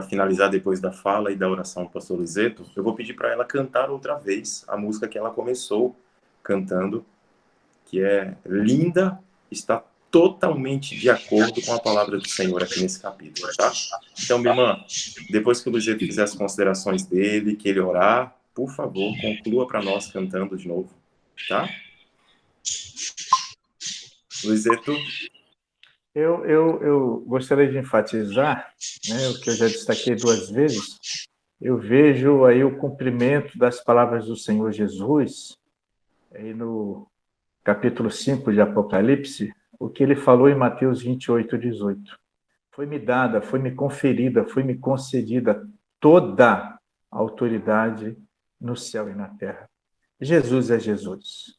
finalizar depois da fala e da oração do pastor Liseto, eu vou pedir para ela cantar outra vez a música que ela começou cantando, que é linda, está totalmente de acordo com a palavra do Senhor aqui nesse capítulo, tá? Então, minha irmã, depois que o Liseto fizer as considerações dele, que ele orar, por favor, conclua para nós cantando de novo, tá? Liseto. Eu gostaria de enfatizar, né, o que eu já destaquei 2 vezes. Eu vejo aí o cumprimento das palavras do Senhor Jesus, aí no capítulo 5 de Apocalipse, o que ele falou em Mateus 28:18. Foi-me dada, foi-me conferida, foi-me concedida toda a autoridade no céu e na terra. Jesus é Jesus.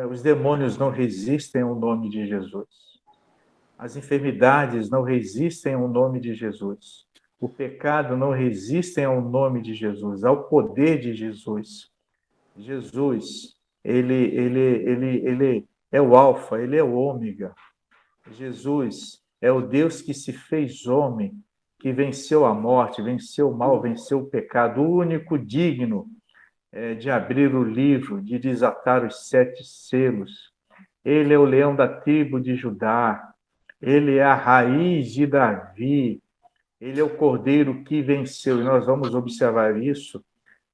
Os demônios não resistem ao nome de Jesus. As enfermidades não resistem ao nome de Jesus. O pecado não resiste ao nome de Jesus, ao poder de Jesus. Jesus, ele é o alfa, ele é o ômega. Jesus é o Deus que se fez homem, que venceu a morte, venceu o mal, venceu o pecado, o único digno de abrir o livro, de desatar os 7 selos. Ele é o leão da tribo de Judá, ele é a raiz de Davi, ele é o cordeiro que venceu, e nós vamos observar isso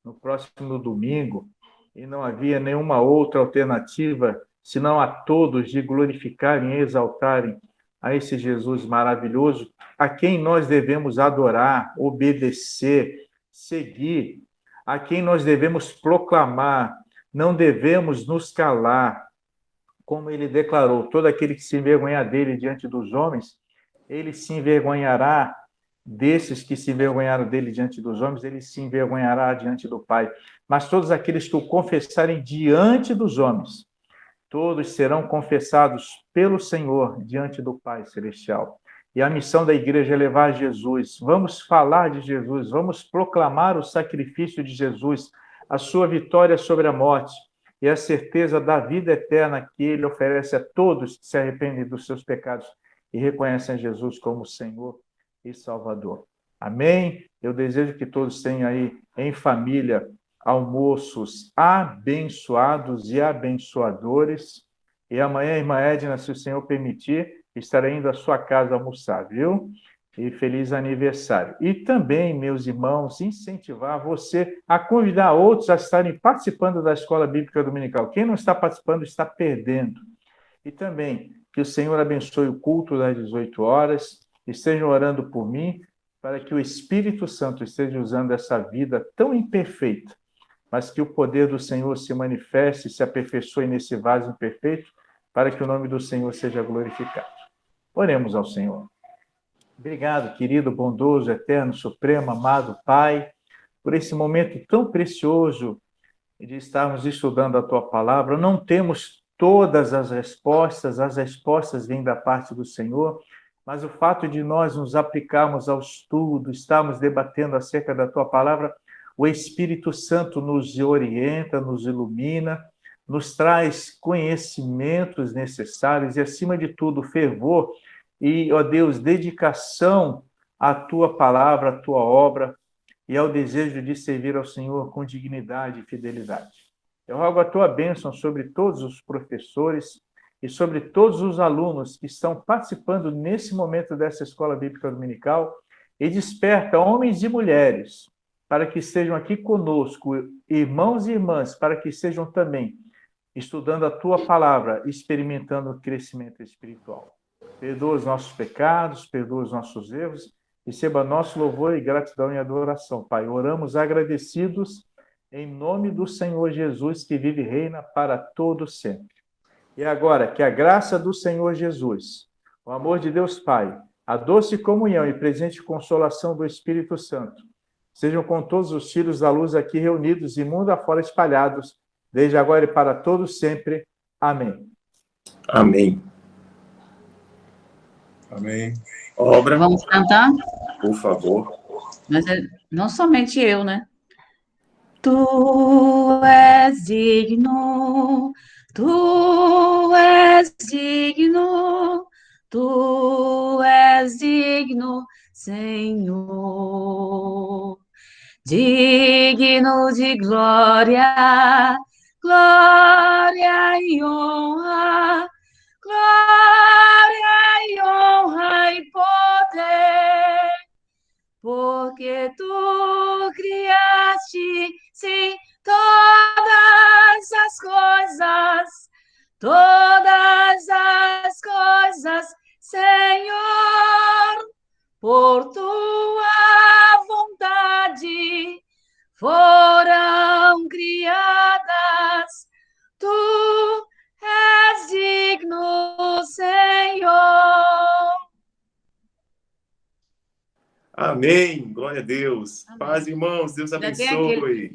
no próximo domingo, e não havia nenhuma outra alternativa, senão a todos de glorificarem e exaltarem a esse Jesus maravilhoso, a quem nós devemos adorar, obedecer, seguir, a quem nós devemos proclamar, não devemos nos calar, como ele declarou, todo aquele que se envergonhar dele diante dos homens, ele se envergonhará desses que se envergonharam dele diante dos homens, ele se envergonhará diante do Pai. Mas todos aqueles que o confessarem diante dos homens, todos serão confessados pelo Senhor diante do Pai Celestial. E a missão da igreja é levar Jesus. Vamos falar de Jesus, vamos proclamar o sacrifício de Jesus, a sua vitória sobre a morte e a certeza da vida eterna que ele oferece a todos que se arrependem dos seus pecados e reconhecem Jesus como Senhor e Salvador. Amém? Eu desejo que todos tenham aí em família almoços abençoados e abençoadores. E amanhã, irmã Edna, se o Senhor permitir, estarei indo à sua casa almoçar, viu? E feliz aniversário. E também, meus irmãos, incentivar você a convidar outros a estarem participando da Escola Bíblica Dominical. Quem não está participando está perdendo. E também que o Senhor abençoe o culto das 18 horas, estejam orando por mim, para que o Espírito Santo esteja usando essa vida tão imperfeita, mas que o poder do Senhor se manifeste e se aperfeiçoe nesse vaso imperfeito, para que o nome do Senhor seja glorificado. Oremos ao Senhor. Obrigado, querido, bondoso, eterno, supremo, amado Pai, por esse momento tão precioso de estarmos estudando a Tua palavra. Não temos todas as respostas vêm da parte do Senhor, mas o fato de nós nos aplicarmos ao estudo, estarmos debatendo acerca da Tua palavra, o Espírito Santo nos orienta, nos ilumina, nos traz conhecimentos necessários e, acima de tudo, fervor e, ó Deus, dedicação à Tua palavra, à Tua obra e ao desejo de servir ao Senhor com dignidade e fidelidade. Eu rogo a Tua bênção sobre todos os professores e sobre todos os alunos que estão participando nesse momento dessa Escola Bíblica Dominical e desperta homens e mulheres para que estejam aqui conosco, irmãos e irmãs, para que estejam também estudando a Tua palavra, experimentando o crescimento espiritual. Perdoa os nossos pecados, perdoa os nossos erros, receba nosso louvor e gratidão e adoração, Pai. Oramos agradecidos em nome do Senhor Jesus, que vive e reina para todo sempre. E agora, que a graça do Senhor Jesus, o amor de Deus Pai, a doce comunhão e presente consolação do Espírito Santo, sejam com todos os filhos da luz aqui reunidos e mundo afora espalhados, desde agora e para todos sempre. Amém. Amém. Amém. Obra, Vamos cantar? por favor. Mas não somente eu, né? Tu és digno, tu és digno, tu és digno, Senhor. Digno de glória, glória e honra, glória e poder, porque tu criaste, sim, todas as coisas, Senhor, por tua vontade foram criadas. Tu és digno, Senhor. Amém. Glória a Deus. Amém. Paz, irmãos. Deus Ainda tem aquele. abençoe.